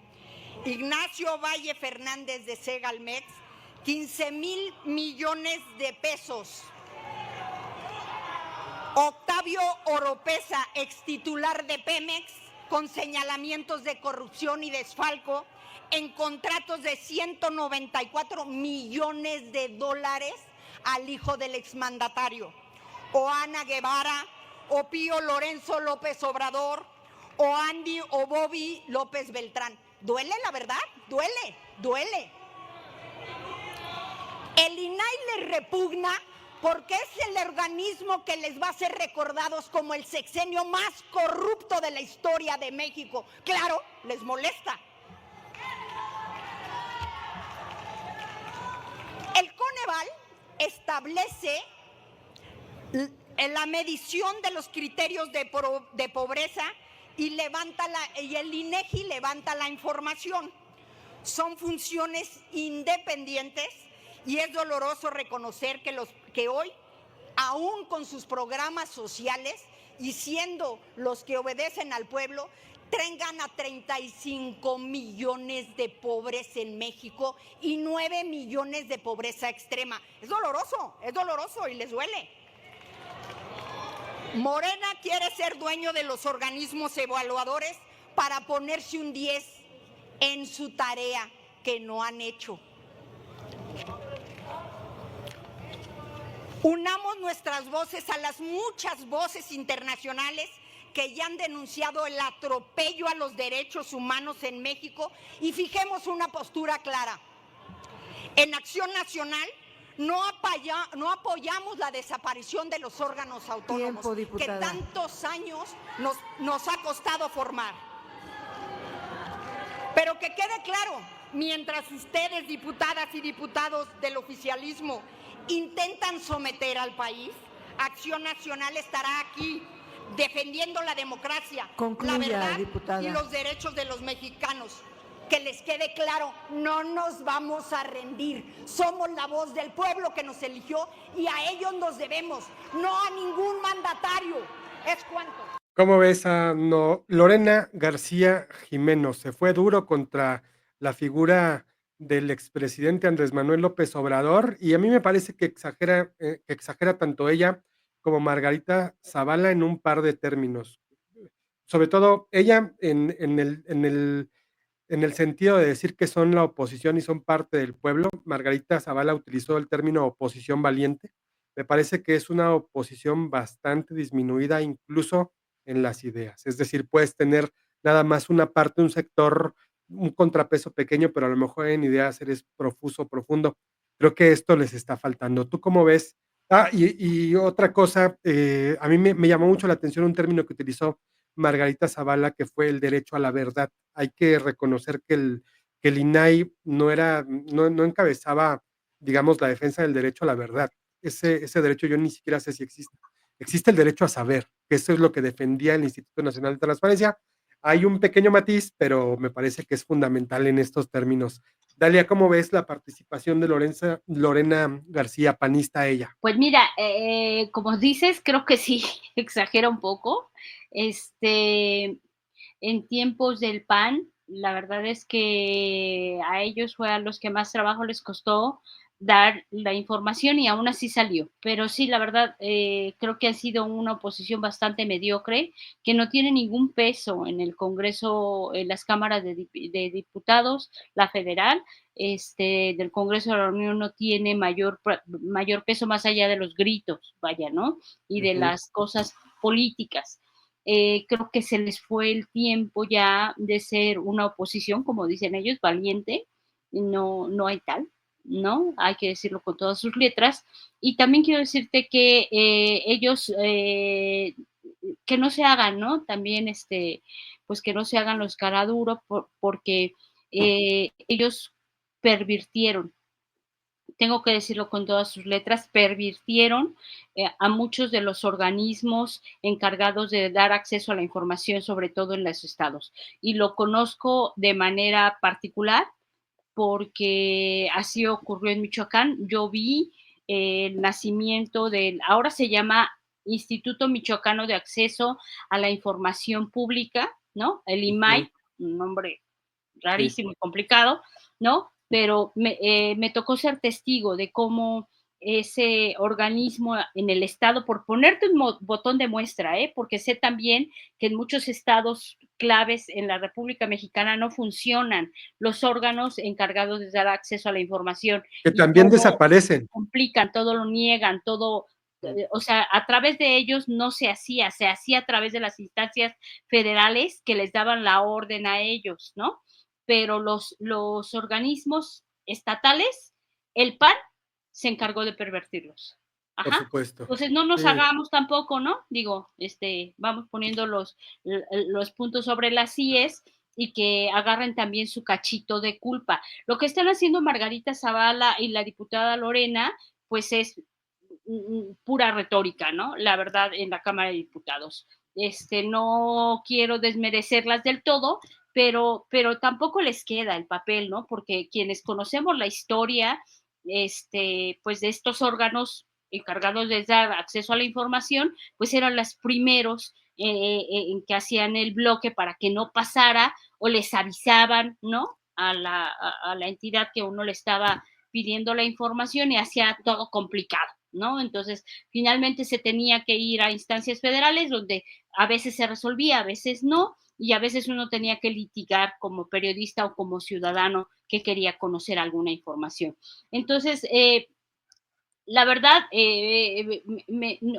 Ignacio Valle Fernández de Segalmex, 15,000 millones de pesos. Octavio Oropesa, extitular de Pemex, con señalamientos de corrupción y desfalco en contratos de 194 millones de dólares al hijo del exmandatario. O Ana Guevara, o Pío Lorenzo López Obrador, o Andy o Bobby López Beltrán. ¿Duele la verdad? Duele, duele. El INAI les repugna porque es el organismo que les va a ser recordados como el sexenio más corrupto de la historia de México. Claro, les molesta. El Coneval establece la medición de los criterios de pobreza y el INEGI levanta la información. Son funciones independientes y es doloroso reconocer que hoy, aún con sus programas sociales y siendo los que obedecen al pueblo, tengan a 35 millones de pobres en México y 9 millones de pobreza extrema. Es doloroso y les duele. Morena quiere ser dueño de los organismos evaluadores para ponerse un 10 en su tarea que no han hecho. Unamos nuestras voces a las muchas voces internacionales que ya han denunciado el atropello a los derechos humanos en México y fijemos una postura clara. En Acción Nacional no apoyamos la desaparición de los órganos autónomos que tantos años nos ha costado formar. Pero que quede claro, mientras ustedes, diputadas y diputados del oficialismo, intentan someter al país, Acción Nacional estará aquí defendiendo la democracia, la verdad, diputada, y los derechos de los mexicanos. Que les quede claro, no nos vamos a rendir. Somos la voz del pueblo que nos eligió y a ellos nos debemos, no a ningún mandatario. Es cuanto. ¿Cómo ves a Lorena García Jimeno? Se fue duro contra la figura del expresidente Andrés Manuel López Obrador y a mí me parece que exagera tanto ella como Margarita Zavala en un par de términos. Sobre todo ella en el sentido de decir que son la oposición y son parte del pueblo. Margarita Zavala utilizó el término oposición valiente. Me parece que es una oposición bastante disminuida, incluso en las ideas. Es decir, puedes tener nada más una parte, un sector, un contrapeso pequeño, pero a lo mejor en ideas eres profuso, profundo. Creo que esto les está faltando. ¿Tú cómo ves? Y otra cosa, a mí me llamó mucho la atención un término que utilizó Margarita Zavala, que fue el derecho a la verdad. Hay que reconocer que el INAI no encabezaba, digamos, la defensa del derecho a la verdad. Ese derecho yo ni siquiera sé si existe. Existe el derecho a saber, que eso es lo que defendía el Instituto Nacional de Transparencia. Hay un pequeño matiz, pero me parece que es fundamental en estos términos. Dalia, ¿cómo ves la participación de Lorena García, panista ella? Pues mira, como dices, creo que sí exagera un poco. En tiempos del PAN, la verdad es que a ellos fue a los que más trabajo les costó dar la información y aún así salió. Pero sí, la verdad, creo que ha sido una oposición bastante mediocre, que no tiene ningún peso en el Congreso, en las cámaras de diputados, la federal, del Congreso de la Unión no tiene mayor peso más allá de los gritos, vaya, ¿no? Y de las cosas políticas. Creo que se les fue el tiempo ya de ser una oposición, como dicen ellos, valiente, no hay tal, ¿no? Hay que decirlo con todas sus letras. Y también quiero decirte que ellos, que no se hagan, ¿no? También, pues que no se hagan los cara duro porque ellos pervirtieron, tengo que decirlo con todas sus letras, pervirtieron a muchos de los organismos encargados de dar acceso a la información, sobre todo en los estados. Y lo conozco de manera particular porque así ocurrió en Michoacán. Yo vi el nacimiento ahora se llama Instituto Michoacano de Acceso a la Información Pública, ¿no? El IMAI, un nombre rarísimo y complicado, ¿no? Pero me tocó ser testigo de cómo ese organismo en el estado, por ponerte un botón de muestra, porque sé también que en muchos estados claves en la República Mexicana no funcionan los órganos encargados de dar acceso a la información. Que Y también todo desaparecen. complican, todo lo niegan, todo, o sea, a través de ellos no se hacía a través de las instancias federales que les daban la orden a ellos, ¿no? Pero los organismos estatales, el PAN se encargó de pervertirlos. Por Ajá. supuesto. Entonces no nos Sí. hagamos tampoco, ¿no? Digo, vamos poniendo los puntos sobre las IES y que agarren también su cachito de culpa. Lo que están haciendo Margarita Zavala y la diputada Lorena, pues es pura retórica, ¿no? La verdad, en la Cámara de Diputados. No quiero desmerecerlas del todo, pero tampoco les queda el papel, ¿no? Porque quienes conocemos la historia, pues de estos órganos encargados de dar acceso a la información, pues eran los primeros en que hacían el bloque para que no pasara o les avisaban, ¿no? A la entidad que uno le estaba pidiendo la información y hacía todo complicado, ¿no? Entonces, finalmente se tenía que ir a instancias federales donde a veces se resolvía, a veces no, y a veces uno tenía que litigar como periodista o como ciudadano que quería conocer alguna información. Entonces, la verdad,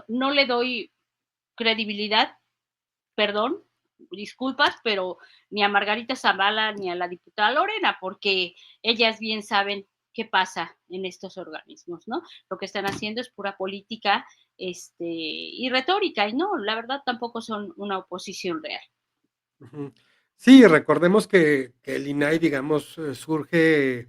no le doy credibilidad, perdón, disculpas, pero ni a Margarita Zavala ni a la diputada Lorena, porque ellas bien saben qué pasa en estos organismos, ¿no? Lo que están haciendo es pura política y retórica, y no, la verdad tampoco son una oposición real. Ujú. Sí, recordemos que el INAI, digamos, surge,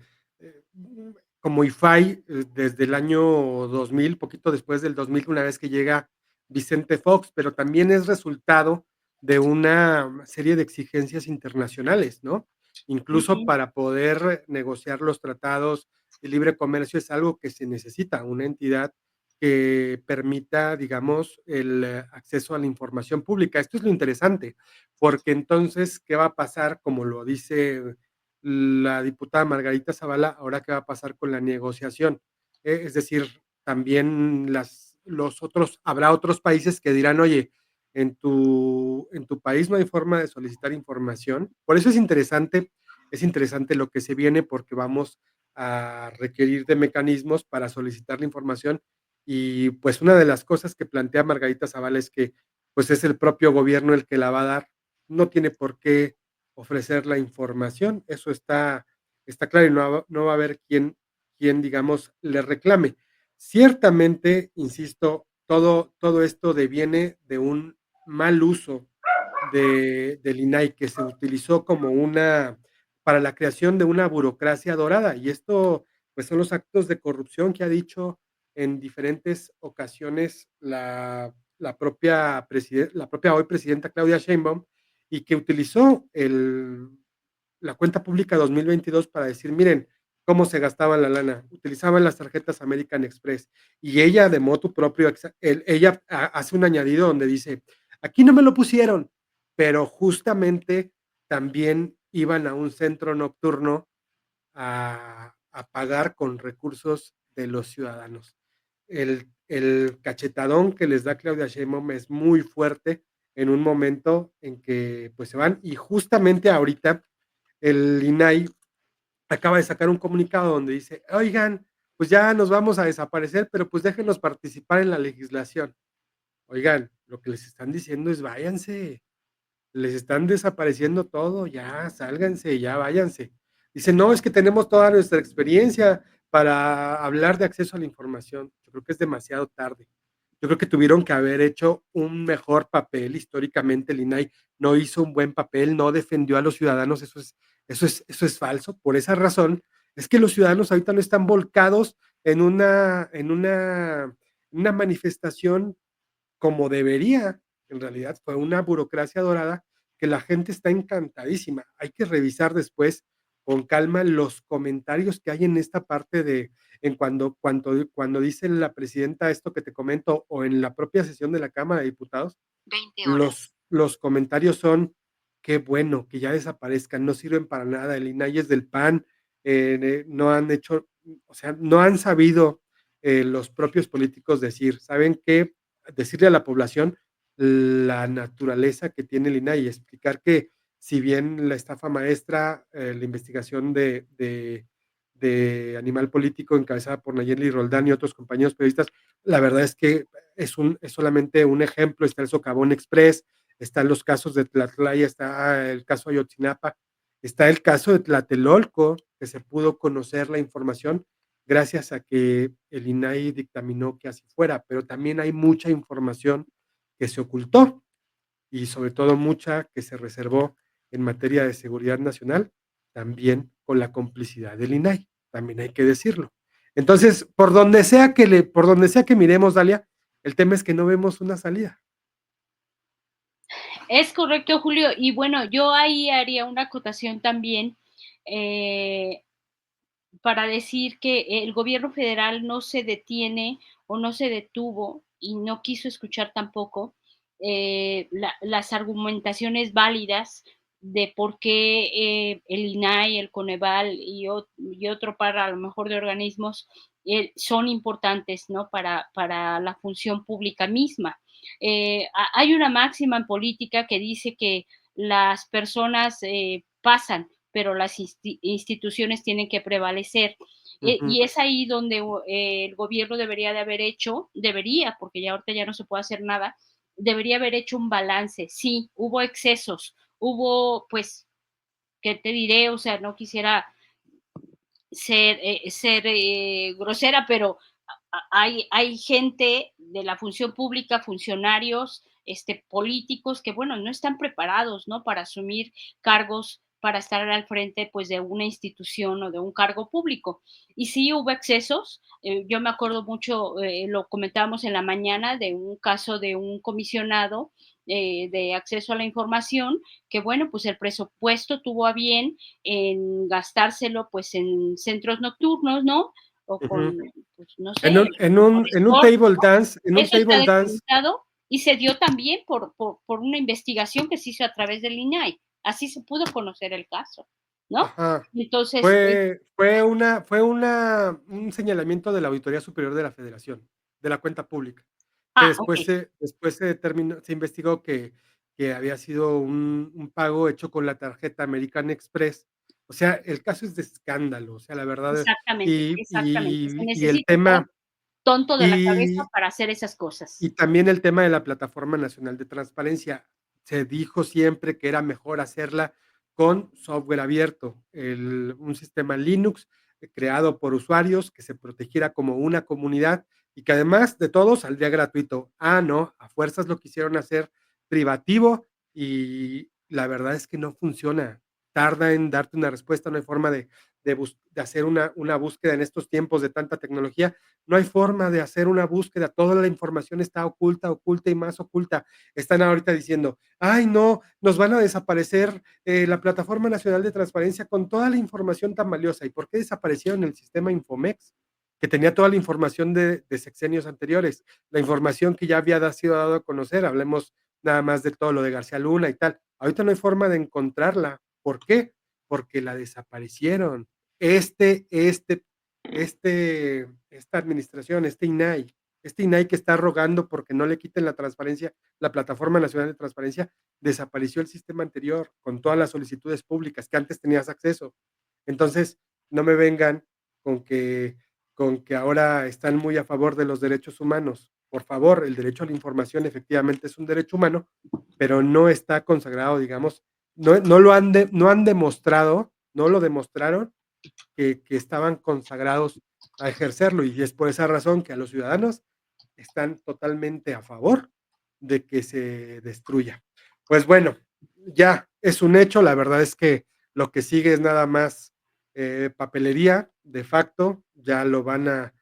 como IFAI, desde el año 2000, poquito después del 2000, una vez que llega Vicente Fox, pero también es resultado de una serie de exigencias internacionales, ¿no? Incluso Ujú. para poder negociar los tratados de libre comercio es algo que se necesita, una entidad que permita, digamos, el acceso a la información pública. Esto es lo interesante, porque entonces, ¿qué va a pasar? Como lo dice la diputada Margarita Zavala, ahora qué va a pasar con la negociación. Es decir, también los otros, habrá otros países que dirán, oye, en tu país no hay forma de solicitar información. Por eso es interesante lo que se viene, porque vamos a requerir de mecanismos para solicitar la información. Y pues una de las cosas que plantea Margarita Zavala es que pues es el propio gobierno el que la va a dar, no tiene por qué ofrecer la información, eso está claro y no va a haber quien, digamos, le reclame. Ciertamente, insisto, todo esto deviene de un mal uso del INAI que se utilizó como para la creación de una burocracia dorada. Y esto, pues son los actos de corrupción que ha dicho en diferentes ocasiones la propia hoy presidenta Claudia Sheinbaum, y que utilizó la cuenta pública 2022 para decir, miren cómo se gastaba la lana, utilizaban las tarjetas American Express, y ella de motu propio, ella hace un añadido donde dice, aquí no me lo pusieron, pero justamente también iban a un centro nocturno a pagar con recursos de los ciudadanos. El cachetadón que les da Claudia Sheinbaum es muy fuerte en un momento en que pues se van, y justamente ahorita el INAI acaba de sacar un comunicado donde dice, oigan, pues ya nos vamos a desaparecer, pero pues déjenos participar en la legislación. Oigan, lo que les están diciendo es váyanse, les están desapareciendo todo, ya sálganse, ya váyanse. Dice, no, es que tenemos toda nuestra experiencia para hablar de acceso a la información. Yo creo que es demasiado tarde. Yo creo que tuvieron que haber hecho un mejor papel. Históricamente el INAI no hizo un buen papel, no defendió a los ciudadanos, eso es falso. Por esa razón es que los ciudadanos ahorita no están volcados en una manifestación como debería. En realidad fue una burocracia dorada que la gente está encantadísima. Hay que revisar después con calma los comentarios que hay en esta parte cuando dice la presidenta esto que te comento, o en la propia sesión de la Cámara de Diputados, 20 horas. los comentarios son, qué bueno que ya desaparezcan, no sirven para nada, el INAI es del PAN, no han hecho, o sea, no han sabido los propios políticos ¿saben qué? Decirle a la población la naturaleza que tiene el INAI y explicar que si bien la estafa maestra, la investigación de Animal Político encabezada por Nayeli Roldán y otros compañeros periodistas, la verdad es que es solamente un ejemplo. Está el Socavón Express, están los casos de Tlatlaya, está el caso Ayotzinapa, está el caso de Tlatelolco, que se pudo conocer la información gracias a que el INAI dictaminó que así fuera, pero también hay mucha información que se ocultó y sobre todo mucha que se reservó en materia de seguridad nacional, también con la complicidad del INAI, también hay que decirlo. Entonces, por donde sea que miremos, Dalia, el tema es que no vemos una salida. Es correcto, Julio. Y bueno, yo ahí haría una acotación también eh, para decir que el gobierno federal no se detiene o no se detuvo y no quiso escuchar tampoco las argumentaciones válidas de por qué el INAI, el Coneval y otro par a lo mejor de organismos son importantes, ¿no? Para la función pública misma. Hay una máxima en política que dice que las personas pasan, pero las instituciones tienen que prevalecer. Ujú. Y es ahí donde el gobierno debería, porque ya ahorita ya no se puede hacer nada, debería haber hecho un balance. Sí, hubo excesos, hubo, pues, ¿qué te diré? O sea, no quisiera ser grosera, pero hay gente de la función pública, funcionarios, políticos que, bueno, no están preparados, ¿no? Para asumir cargos, para estar al frente, pues, de una institución o de un cargo público. Y sí hubo excesos. Yo me acuerdo mucho, lo comentábamos en la mañana, de un caso de un comisionado de acceso a la información, que, bueno, pues el presupuesto tuvo a bien en gastárselo, pues, en centros nocturnos, ¿no? O Ujú. con, pues, no sé, con En un sport, table dance, en un eso está table dance, documentado y se dio también por una investigación que se hizo a través del INAI. Así se pudo conocer el caso, ¿no? ajá, Entonces, un señalamiento de la Auditoría Superior de la Federación, de la cuenta pública, que okey, después se determinó se investigó que había sido un pago hecho con la tarjeta American Express. O sea, el caso es de escándalo, o sea, la verdad, exactamente, exactamente. Se y el necesita estar tema tonto de la cabeza y para hacer esas y cosas. también el tema de la Plataforma Nacional de Transparencia. Se dijo siempre que era mejor hacerla con software abierto, un sistema Linux creado por usuarios que se protegiera como una comunidad y que además de todo saldría gratuito. Ah, no, a fuerzas lo quisieron hacer privativo y la verdad es que no funciona. Tarda en darte una respuesta, no hay forma de hacer una búsqueda en estos tiempos de tanta tecnología, no hay forma de hacer una búsqueda, toda la información está oculta, oculta y más oculta. Están ahorita diciendo, ay no, nos van a desaparecer la Plataforma Nacional de Transparencia con toda la información tan valiosa. ¿Y por qué desaparecieron el sistema Infomex? Que tenía toda la información de sexenios anteriores, la información que ya había sido dado a conocer, hablemos nada más de todo lo de García Luna y tal. Ahorita no hay forma de encontrarla. ¿Por qué? Porque la desaparecieron. Esta administración, este INAI que está rogando porque no le quiten la transparencia, la Plataforma Nacional de Transparencia, desapareció el sistema anterior con todas las solicitudes públicas que antes tenías acceso. Entonces, no me vengan con que, con que ahora están muy a favor de los derechos humanos. Por favor, el derecho a la información efectivamente es un derecho humano, pero no está consagrado, digamos, no han demostrado, no lo demostraron que estaban consagrados a ejercerlo y es por esa razón que a los ciudadanos están totalmente a favor de que se destruya. Pues bueno, ya es un hecho, la verdad es que lo que sigue es nada más papelería, de facto, ya lo van a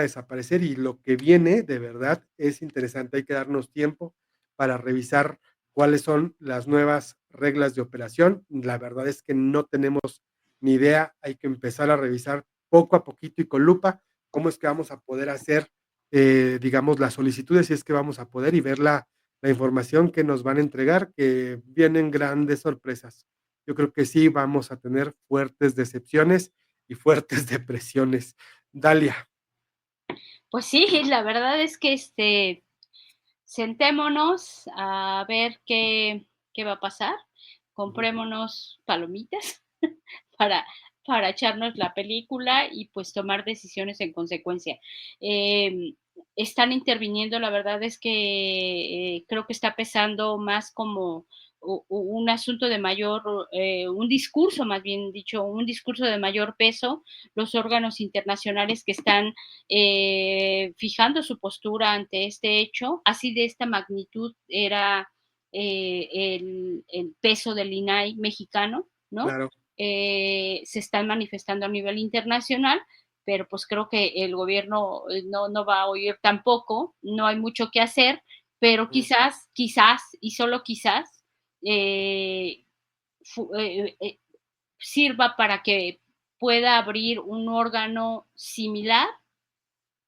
desaparecer y lo que viene de verdad es interesante, hay que darnos tiempo para revisar cuáles son las nuevas reglas de operación. La verdad es que no tenemos ni idea, hay que empezar a revisar poco a poquito y con lupa cómo es que vamos a poder hacer digamos, las solicitudes, si es que vamos a poder y ver la información que nos van a entregar, que vienen grandes sorpresas. Yo creo que sí vamos a tener fuertes decepciones y fuertes depresiones. Dalia, Pues sí, la verdad es que, sentémonos a ver qué va a pasar, ujú, comprémonos palomitas para echarnos la película y, pues, tomar decisiones en consecuencia. Están interviniendo, la verdad es que, creo que está pesando más como un asunto de mayor, un discurso, más bien dicho, un discurso de mayor peso, los órganos internacionales que están fijando su postura ante este hecho. Así de esta magnitud era el peso del INAI mexicano, ¿no? claro. Se están manifestando a nivel internacional, pero pues creo que el gobierno no va a oír tampoco, no hay mucho que hacer, pero Ujú, quizás y solo quizás eh, fu- eh, eh, sirva para que pueda abrir un órgano similar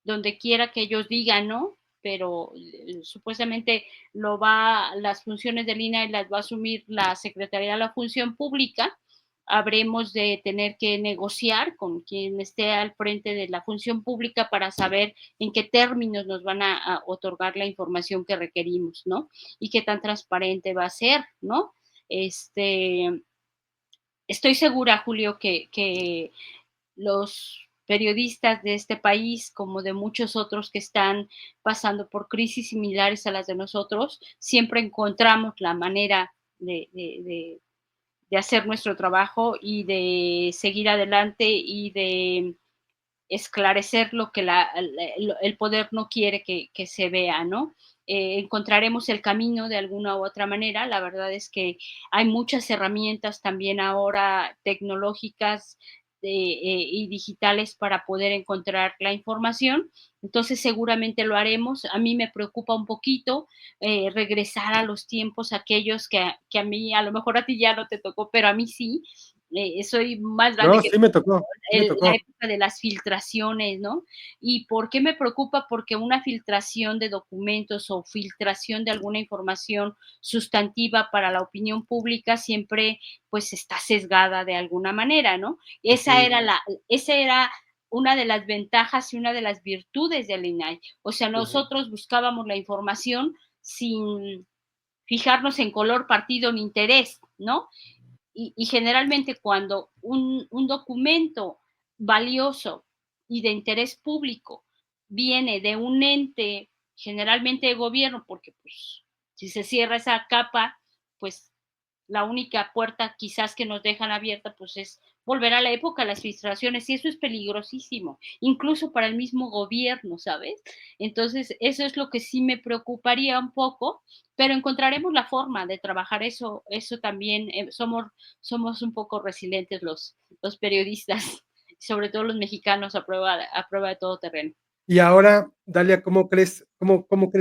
donde quiera que ellos digan, ¿no? Pero supuestamente las funciones del INAI las va a asumir la Secretaría de la Función Pública habremos de tener que negociar con quien esté al frente de la función pública para saber en qué términos nos van a otorgar la información que requerimos, ¿no? Y qué tan transparente va a ser, ¿no? Este, estoy segura, Julio, que los periodistas de este país, como de muchos otros que están pasando por crisis similares a las de nosotros, siempre encontramos la manera de hacer nuestro trabajo y de seguir adelante y de esclarecer lo que el poder no quiere que se vea, ¿no? Encontraremos el camino de alguna u otra manera. La verdad es que hay muchas herramientas también ahora tecnológicas y digitales para poder encontrar la información. Entonces seguramente lo haremos. A mí me preocupa un poquito regresar a los tiempos aquellos que a mí, a lo mejor a ti ya no te tocó, pero a mí sí. Soy más grande No, que sí me tocó, sí me la tocó. época de las filtraciones, ¿no? ¿Y por qué me preocupa? Porque una filtración de documentos o filtración de alguna información sustantiva para la opinión pública siempre, pues, está sesgada de alguna manera, ¿no? Ujú, Esa era una de las ventajas y una de las virtudes del INAI. O sea, ujú. nosotros buscábamos la información sin fijarnos en color, partido ni interés, ¿no? Y generalmente cuando un documento valioso y de interés público viene de un ente, generalmente de gobierno, porque pues si se cierra esa capa, pues la única puerta quizás que nos dejan abierta pues es volver a la época de las filtraciones y eso es peligrosísimo, incluso para el mismo gobierno, ¿sabes? Entonces, eso es lo que sí me preocuparía un poco, pero encontraremos la forma de trabajar eso también, somos un poco resilientes los periodistas, sobre todo los mexicanos a prueba de todo terreno. Y ahora, Dalia, ¿cómo crees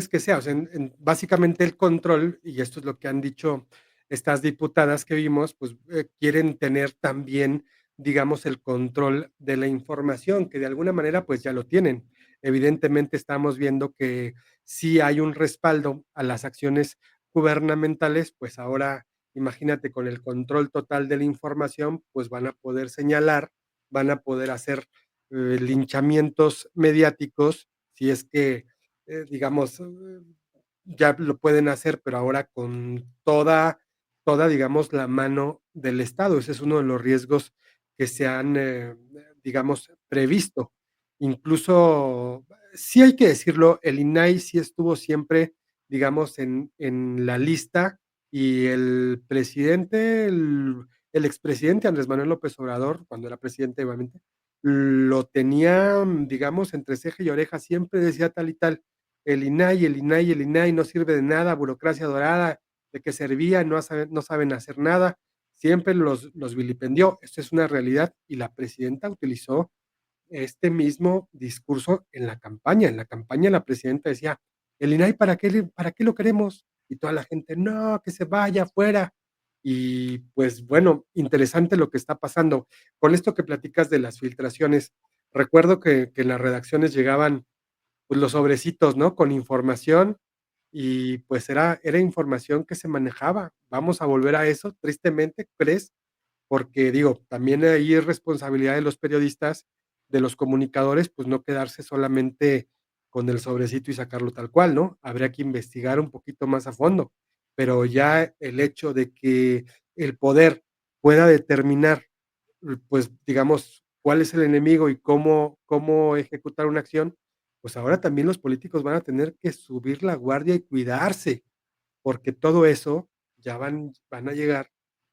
que sea? O sea, básicamente el control, y esto es lo que han dicho estas diputadas que vimos, pues quieren tener también, digamos, el control de la información, que de alguna manera pues ya lo tienen. Evidentemente estamos viendo que sí hay un respaldo a las acciones gubernamentales, pues ahora imagínate con el control total de la información, pues van a poder señalar, van a poder hacer linchamientos mediáticos, si es que, digamos, ya lo pueden hacer, pero ahora con toda, digamos, la mano del Estado. Ese es uno de los riesgos que se han, digamos, previsto. Incluso, sí hay que decirlo, el INAI sí estuvo siempre, digamos, en la lista y el presidente, el expresidente Andrés Manuel López Obrador, cuando era presidente, obviamente, lo tenía, digamos, entre ceja y oreja, siempre decía tal y tal, el INAI no sirve de nada, burocracia dorada, de qué servía, no saben hacer nada, siempre los vilipendió, esto es una realidad y la presidenta utilizó este mismo discurso en la campaña la presidenta decía, el INAI, para qué lo queremos? Y toda la gente, no, que se vaya afuera. Y pues bueno, interesante lo que está pasando. Con esto que platicas de las filtraciones, recuerdo que en las redacciones llegaban pues los sobrecitos, ¿no? Con información y pues era información que se manejaba. Vamos a volver a eso, tristemente, ¿crees? Porque digo, también ahí es responsabilidad de los periodistas, de los comunicadores, pues no quedarse solamente con el sobrecito y sacarlo tal cual, ¿no? Habría que investigar un poquito más a fondo, pero ya el hecho de que el poder pueda determinar, pues digamos, cuál es el enemigo y cómo ejecutar una acción, pues ahora también los políticos van a tener que subir la guardia y cuidarse, porque todo eso ya van a llegar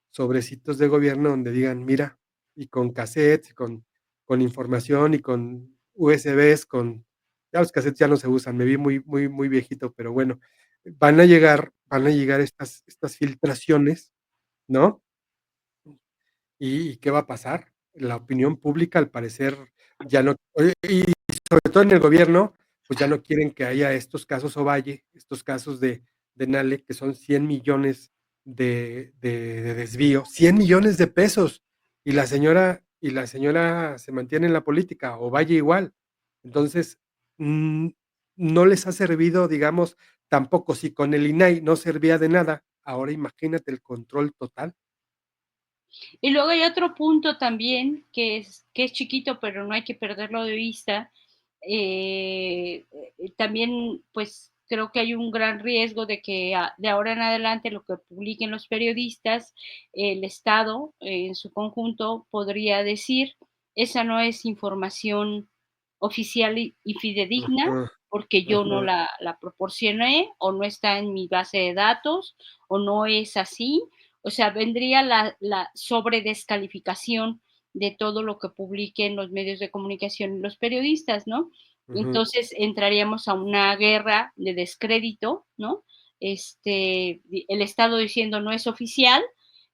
sobrecitos de gobierno donde digan, mira, y con cassettes, y con información, y con USBs, ya los cassettes ya no se usan, me vi muy viejito, pero bueno, van a llegar estas filtraciones, ¿no? ¿Y qué va a pasar? La opinión pública, al parecer, ya no, y sobre todo en el gobierno, pues ya no quieren que haya estos casos Ovalle, estos casos de Nale, que son 100 millones de desvío, 100 millones de pesos, y la señora se mantiene en la política, Ovalle igual. Entonces, no les ha servido, digamos, tampoco, si con el INAI no servía de nada, ahora imagínate el control total. Y luego hay otro punto también que es chiquito, pero no hay que perderlo de vista. También, pues, creo que hay un gran riesgo de que de ahora en adelante lo que publiquen los periodistas, el Estado en su conjunto podría decir: "Esa no es información oficial y fidedigna, Ajá, porque yo no ajá. la proporcioné, o no está en mi base de datos, o no es así". O sea, vendría la sobredescalificación de todo lo que publiquen los medios de comunicación y los periodistas, ¿no? Ujú. Entonces, entraríamos a una guerra de descrédito, ¿no? El Estado diciendo: "No es oficial",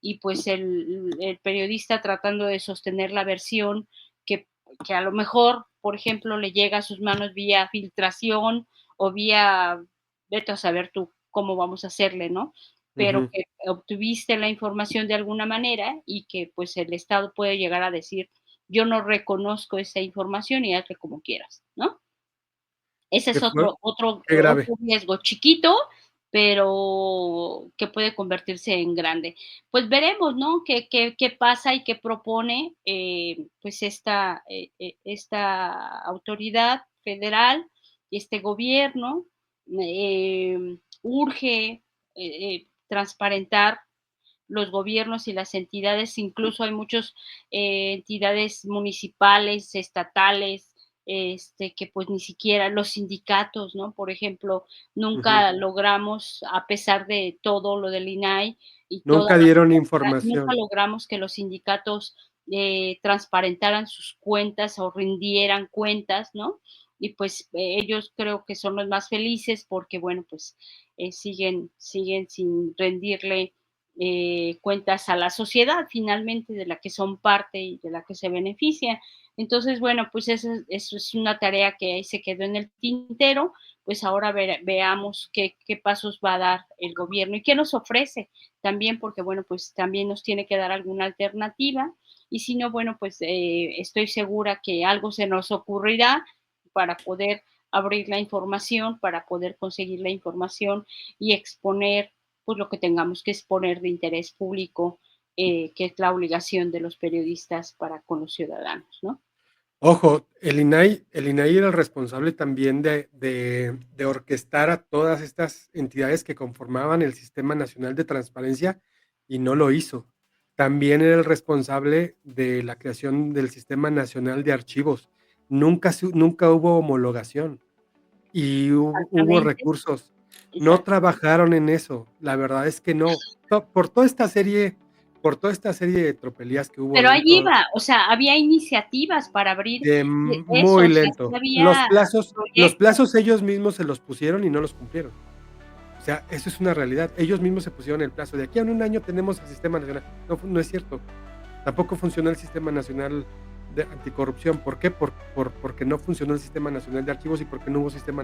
y pues el periodista tratando de sostener la versión que a lo mejor, por ejemplo, le llega a sus manos vía filtración o vía, vete a saber tú cómo vamos a hacerle, ¿no? Pero Ujú. que obtuviste la información de alguna manera y que, pues, el Estado puede llegar a decir: "Yo no reconozco esa información y hazle como quieras", ¿no? Ese Qué es fue qué grave. otro riesgo chiquito, pero que puede convertirse en grande. Pues veremos, ¿no? Qué pasa y qué propone, pues esta autoridad federal y este gobierno. Urge, transparentar los gobiernos y las entidades, incluso hay muchos entidades municipales, estatales, que pues ni siquiera los sindicatos, ¿no? Por ejemplo, Ujú. nunca logramos, a pesar de todo lo del INAI y toda Nunca dieron nunca información. logramos que los sindicatos transparentaran sus cuentas o rindieran cuentas, ¿no? Y pues ellos creo que son los más felices porque, bueno, pues siguen sin rendirle cuentas a la sociedad finalmente de la que son parte y de la que se beneficia. Entonces, bueno, pues eso es una tarea que ahí se quedó en el tintero, pues ahora veamos qué pasos va a dar el gobierno y qué nos ofrece también, porque bueno, pues también nos tiene que dar alguna alternativa y si no, bueno, pues estoy segura que algo se nos ocurrirá para poder abrir la información, para poder conseguir la información y exponer pues lo que tengamos que exponer de interés público, que es la obligación de los periodistas para con los ciudadanos, ¿no? Ojo, el INAI era el responsable también de orquestar a todas estas entidades que conformaban el Sistema Nacional de Transparencia, y no lo hizo. También era el responsable de la creación del Sistema Nacional de Archivos. Nunca hubo homologación. Y hubo Exactamente, recursos. No exacto. trabajaron en eso, la verdad es que no. Por toda esta serie de tropelías que hubo Pero ahí dentro iba, o sea, había iniciativas para abrir de eso, muy o sea, sí lento. Los había plazos los proyectos. plazos ellos mismos se los pusieron y no los cumplieron. O sea, eso es una realidad. Ellos mismos se pusieron el plazo, de aquí a un año tenemos el sistema nacional. No es cierto. Tampoco funcionó el Sistema Nacional de Anticorrupción. ¿Por qué? Porque no funcionó el Sistema Nacional de Archivos y porque no hubo Sistema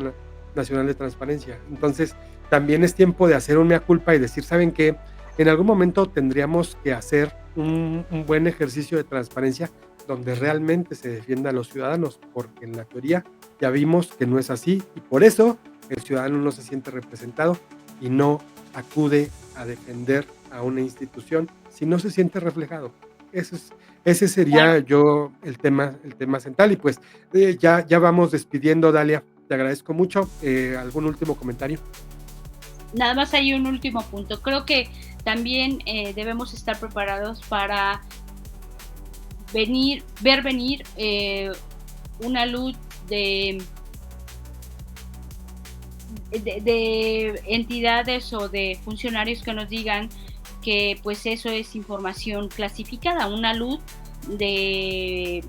Nacional de Transparencia. Entonces, también es tiempo de hacer un mea culpa y decir, ¿saben qué? En algún momento tendríamos que hacer un buen ejercicio de transparencia donde realmente se defienda a los ciudadanos, porque en la teoría ya vimos que no es así y por eso el ciudadano no se siente representado y no acude a defender a una institución si no se siente reflejado. Ese, es, ese Claro. sería yo el tema central. Y pues ya vamos despidiendo, Dalia. Te agradezco mucho. ¿Algún último comentario? Nada más hay un último punto. Creo que también debemos estar preparados para ver venir una luz de entidades o de funcionarios que nos digan que pues eso es información clasificada, una luz de,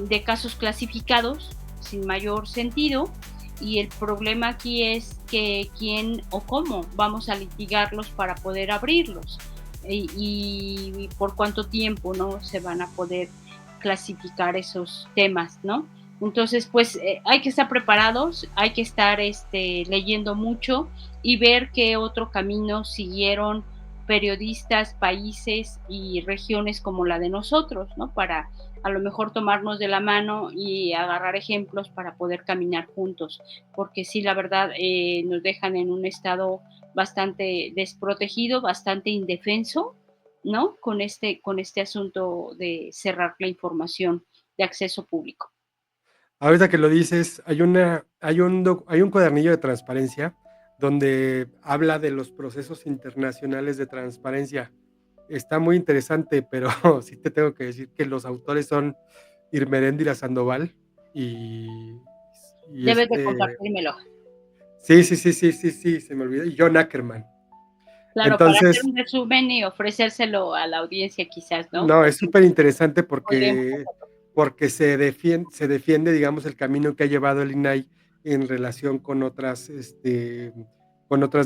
de casos clasificados sin mayor sentido y el problema aquí es que quién o cómo vamos a litigarlos para poder abrirlos y por cuánto tiempo no se van a poder clasificar esos temas, ¿no? Entonces, pues hay que estar preparados, hay que estar leyendo mucho y ver qué otro camino siguieron periodistas, países y regiones como la de nosotros, ¿no? Para a lo mejor tomarnos de la mano y agarrar ejemplos para poder caminar juntos, porque sí, la verdad, nos dejan en un estado bastante desprotegido, bastante indefenso ¿no? Con este asunto de cerrar la información de acceso público. Ahorita que lo dices, hay un cuadernillo de transparencia donde habla de los procesos internacionales de transparencia. Está muy interesante, pero sí te tengo que decir que los autores son Irmeréndira Sandoval y, y Debes de este, compartírmelo. sí, se me olvidó, y John Ackerman. Claro, para hacer Entonces, un resumen y ofrecérselo a la audiencia quizás, ¿no? no, es súper interesante Podríamos porque se defiende, digamos, el camino que ha llevado el INAI en relación con otras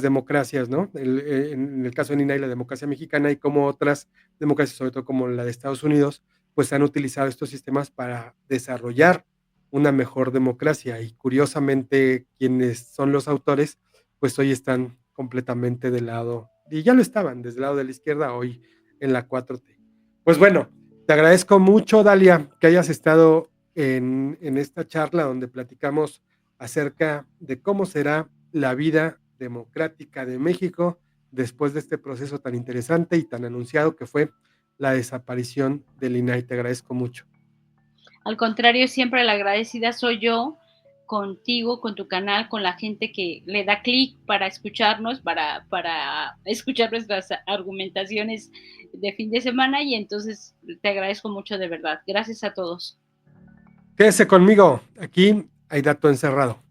democracias, ¿no? En el caso del INAI, la democracia mexicana y como otras democracias, sobre todo como la de Estados Unidos, pues han utilizado estos sistemas para desarrollar una mejor democracia. Y curiosamente, quienes son los autores, pues hoy están completamente del lado, y ya lo estaban, desde el lado de la izquierda, hoy en la 4T. Pues bueno, te agradezco mucho, Dalia, que hayas estado en esta charla donde platicamos acerca de cómo será la vida democrática de México después de este proceso tan interesante y tan anunciado que fue la desaparición del INAI. Te agradezco mucho. Al contrario, siempre la agradecida soy yo contigo, con tu canal, con la gente que le da clic para escucharnos, para escuchar nuestras argumentaciones de fin de semana y entonces te agradezco mucho de verdad. Gracias a todos. Quédese conmigo, aquí hay dato encerrado.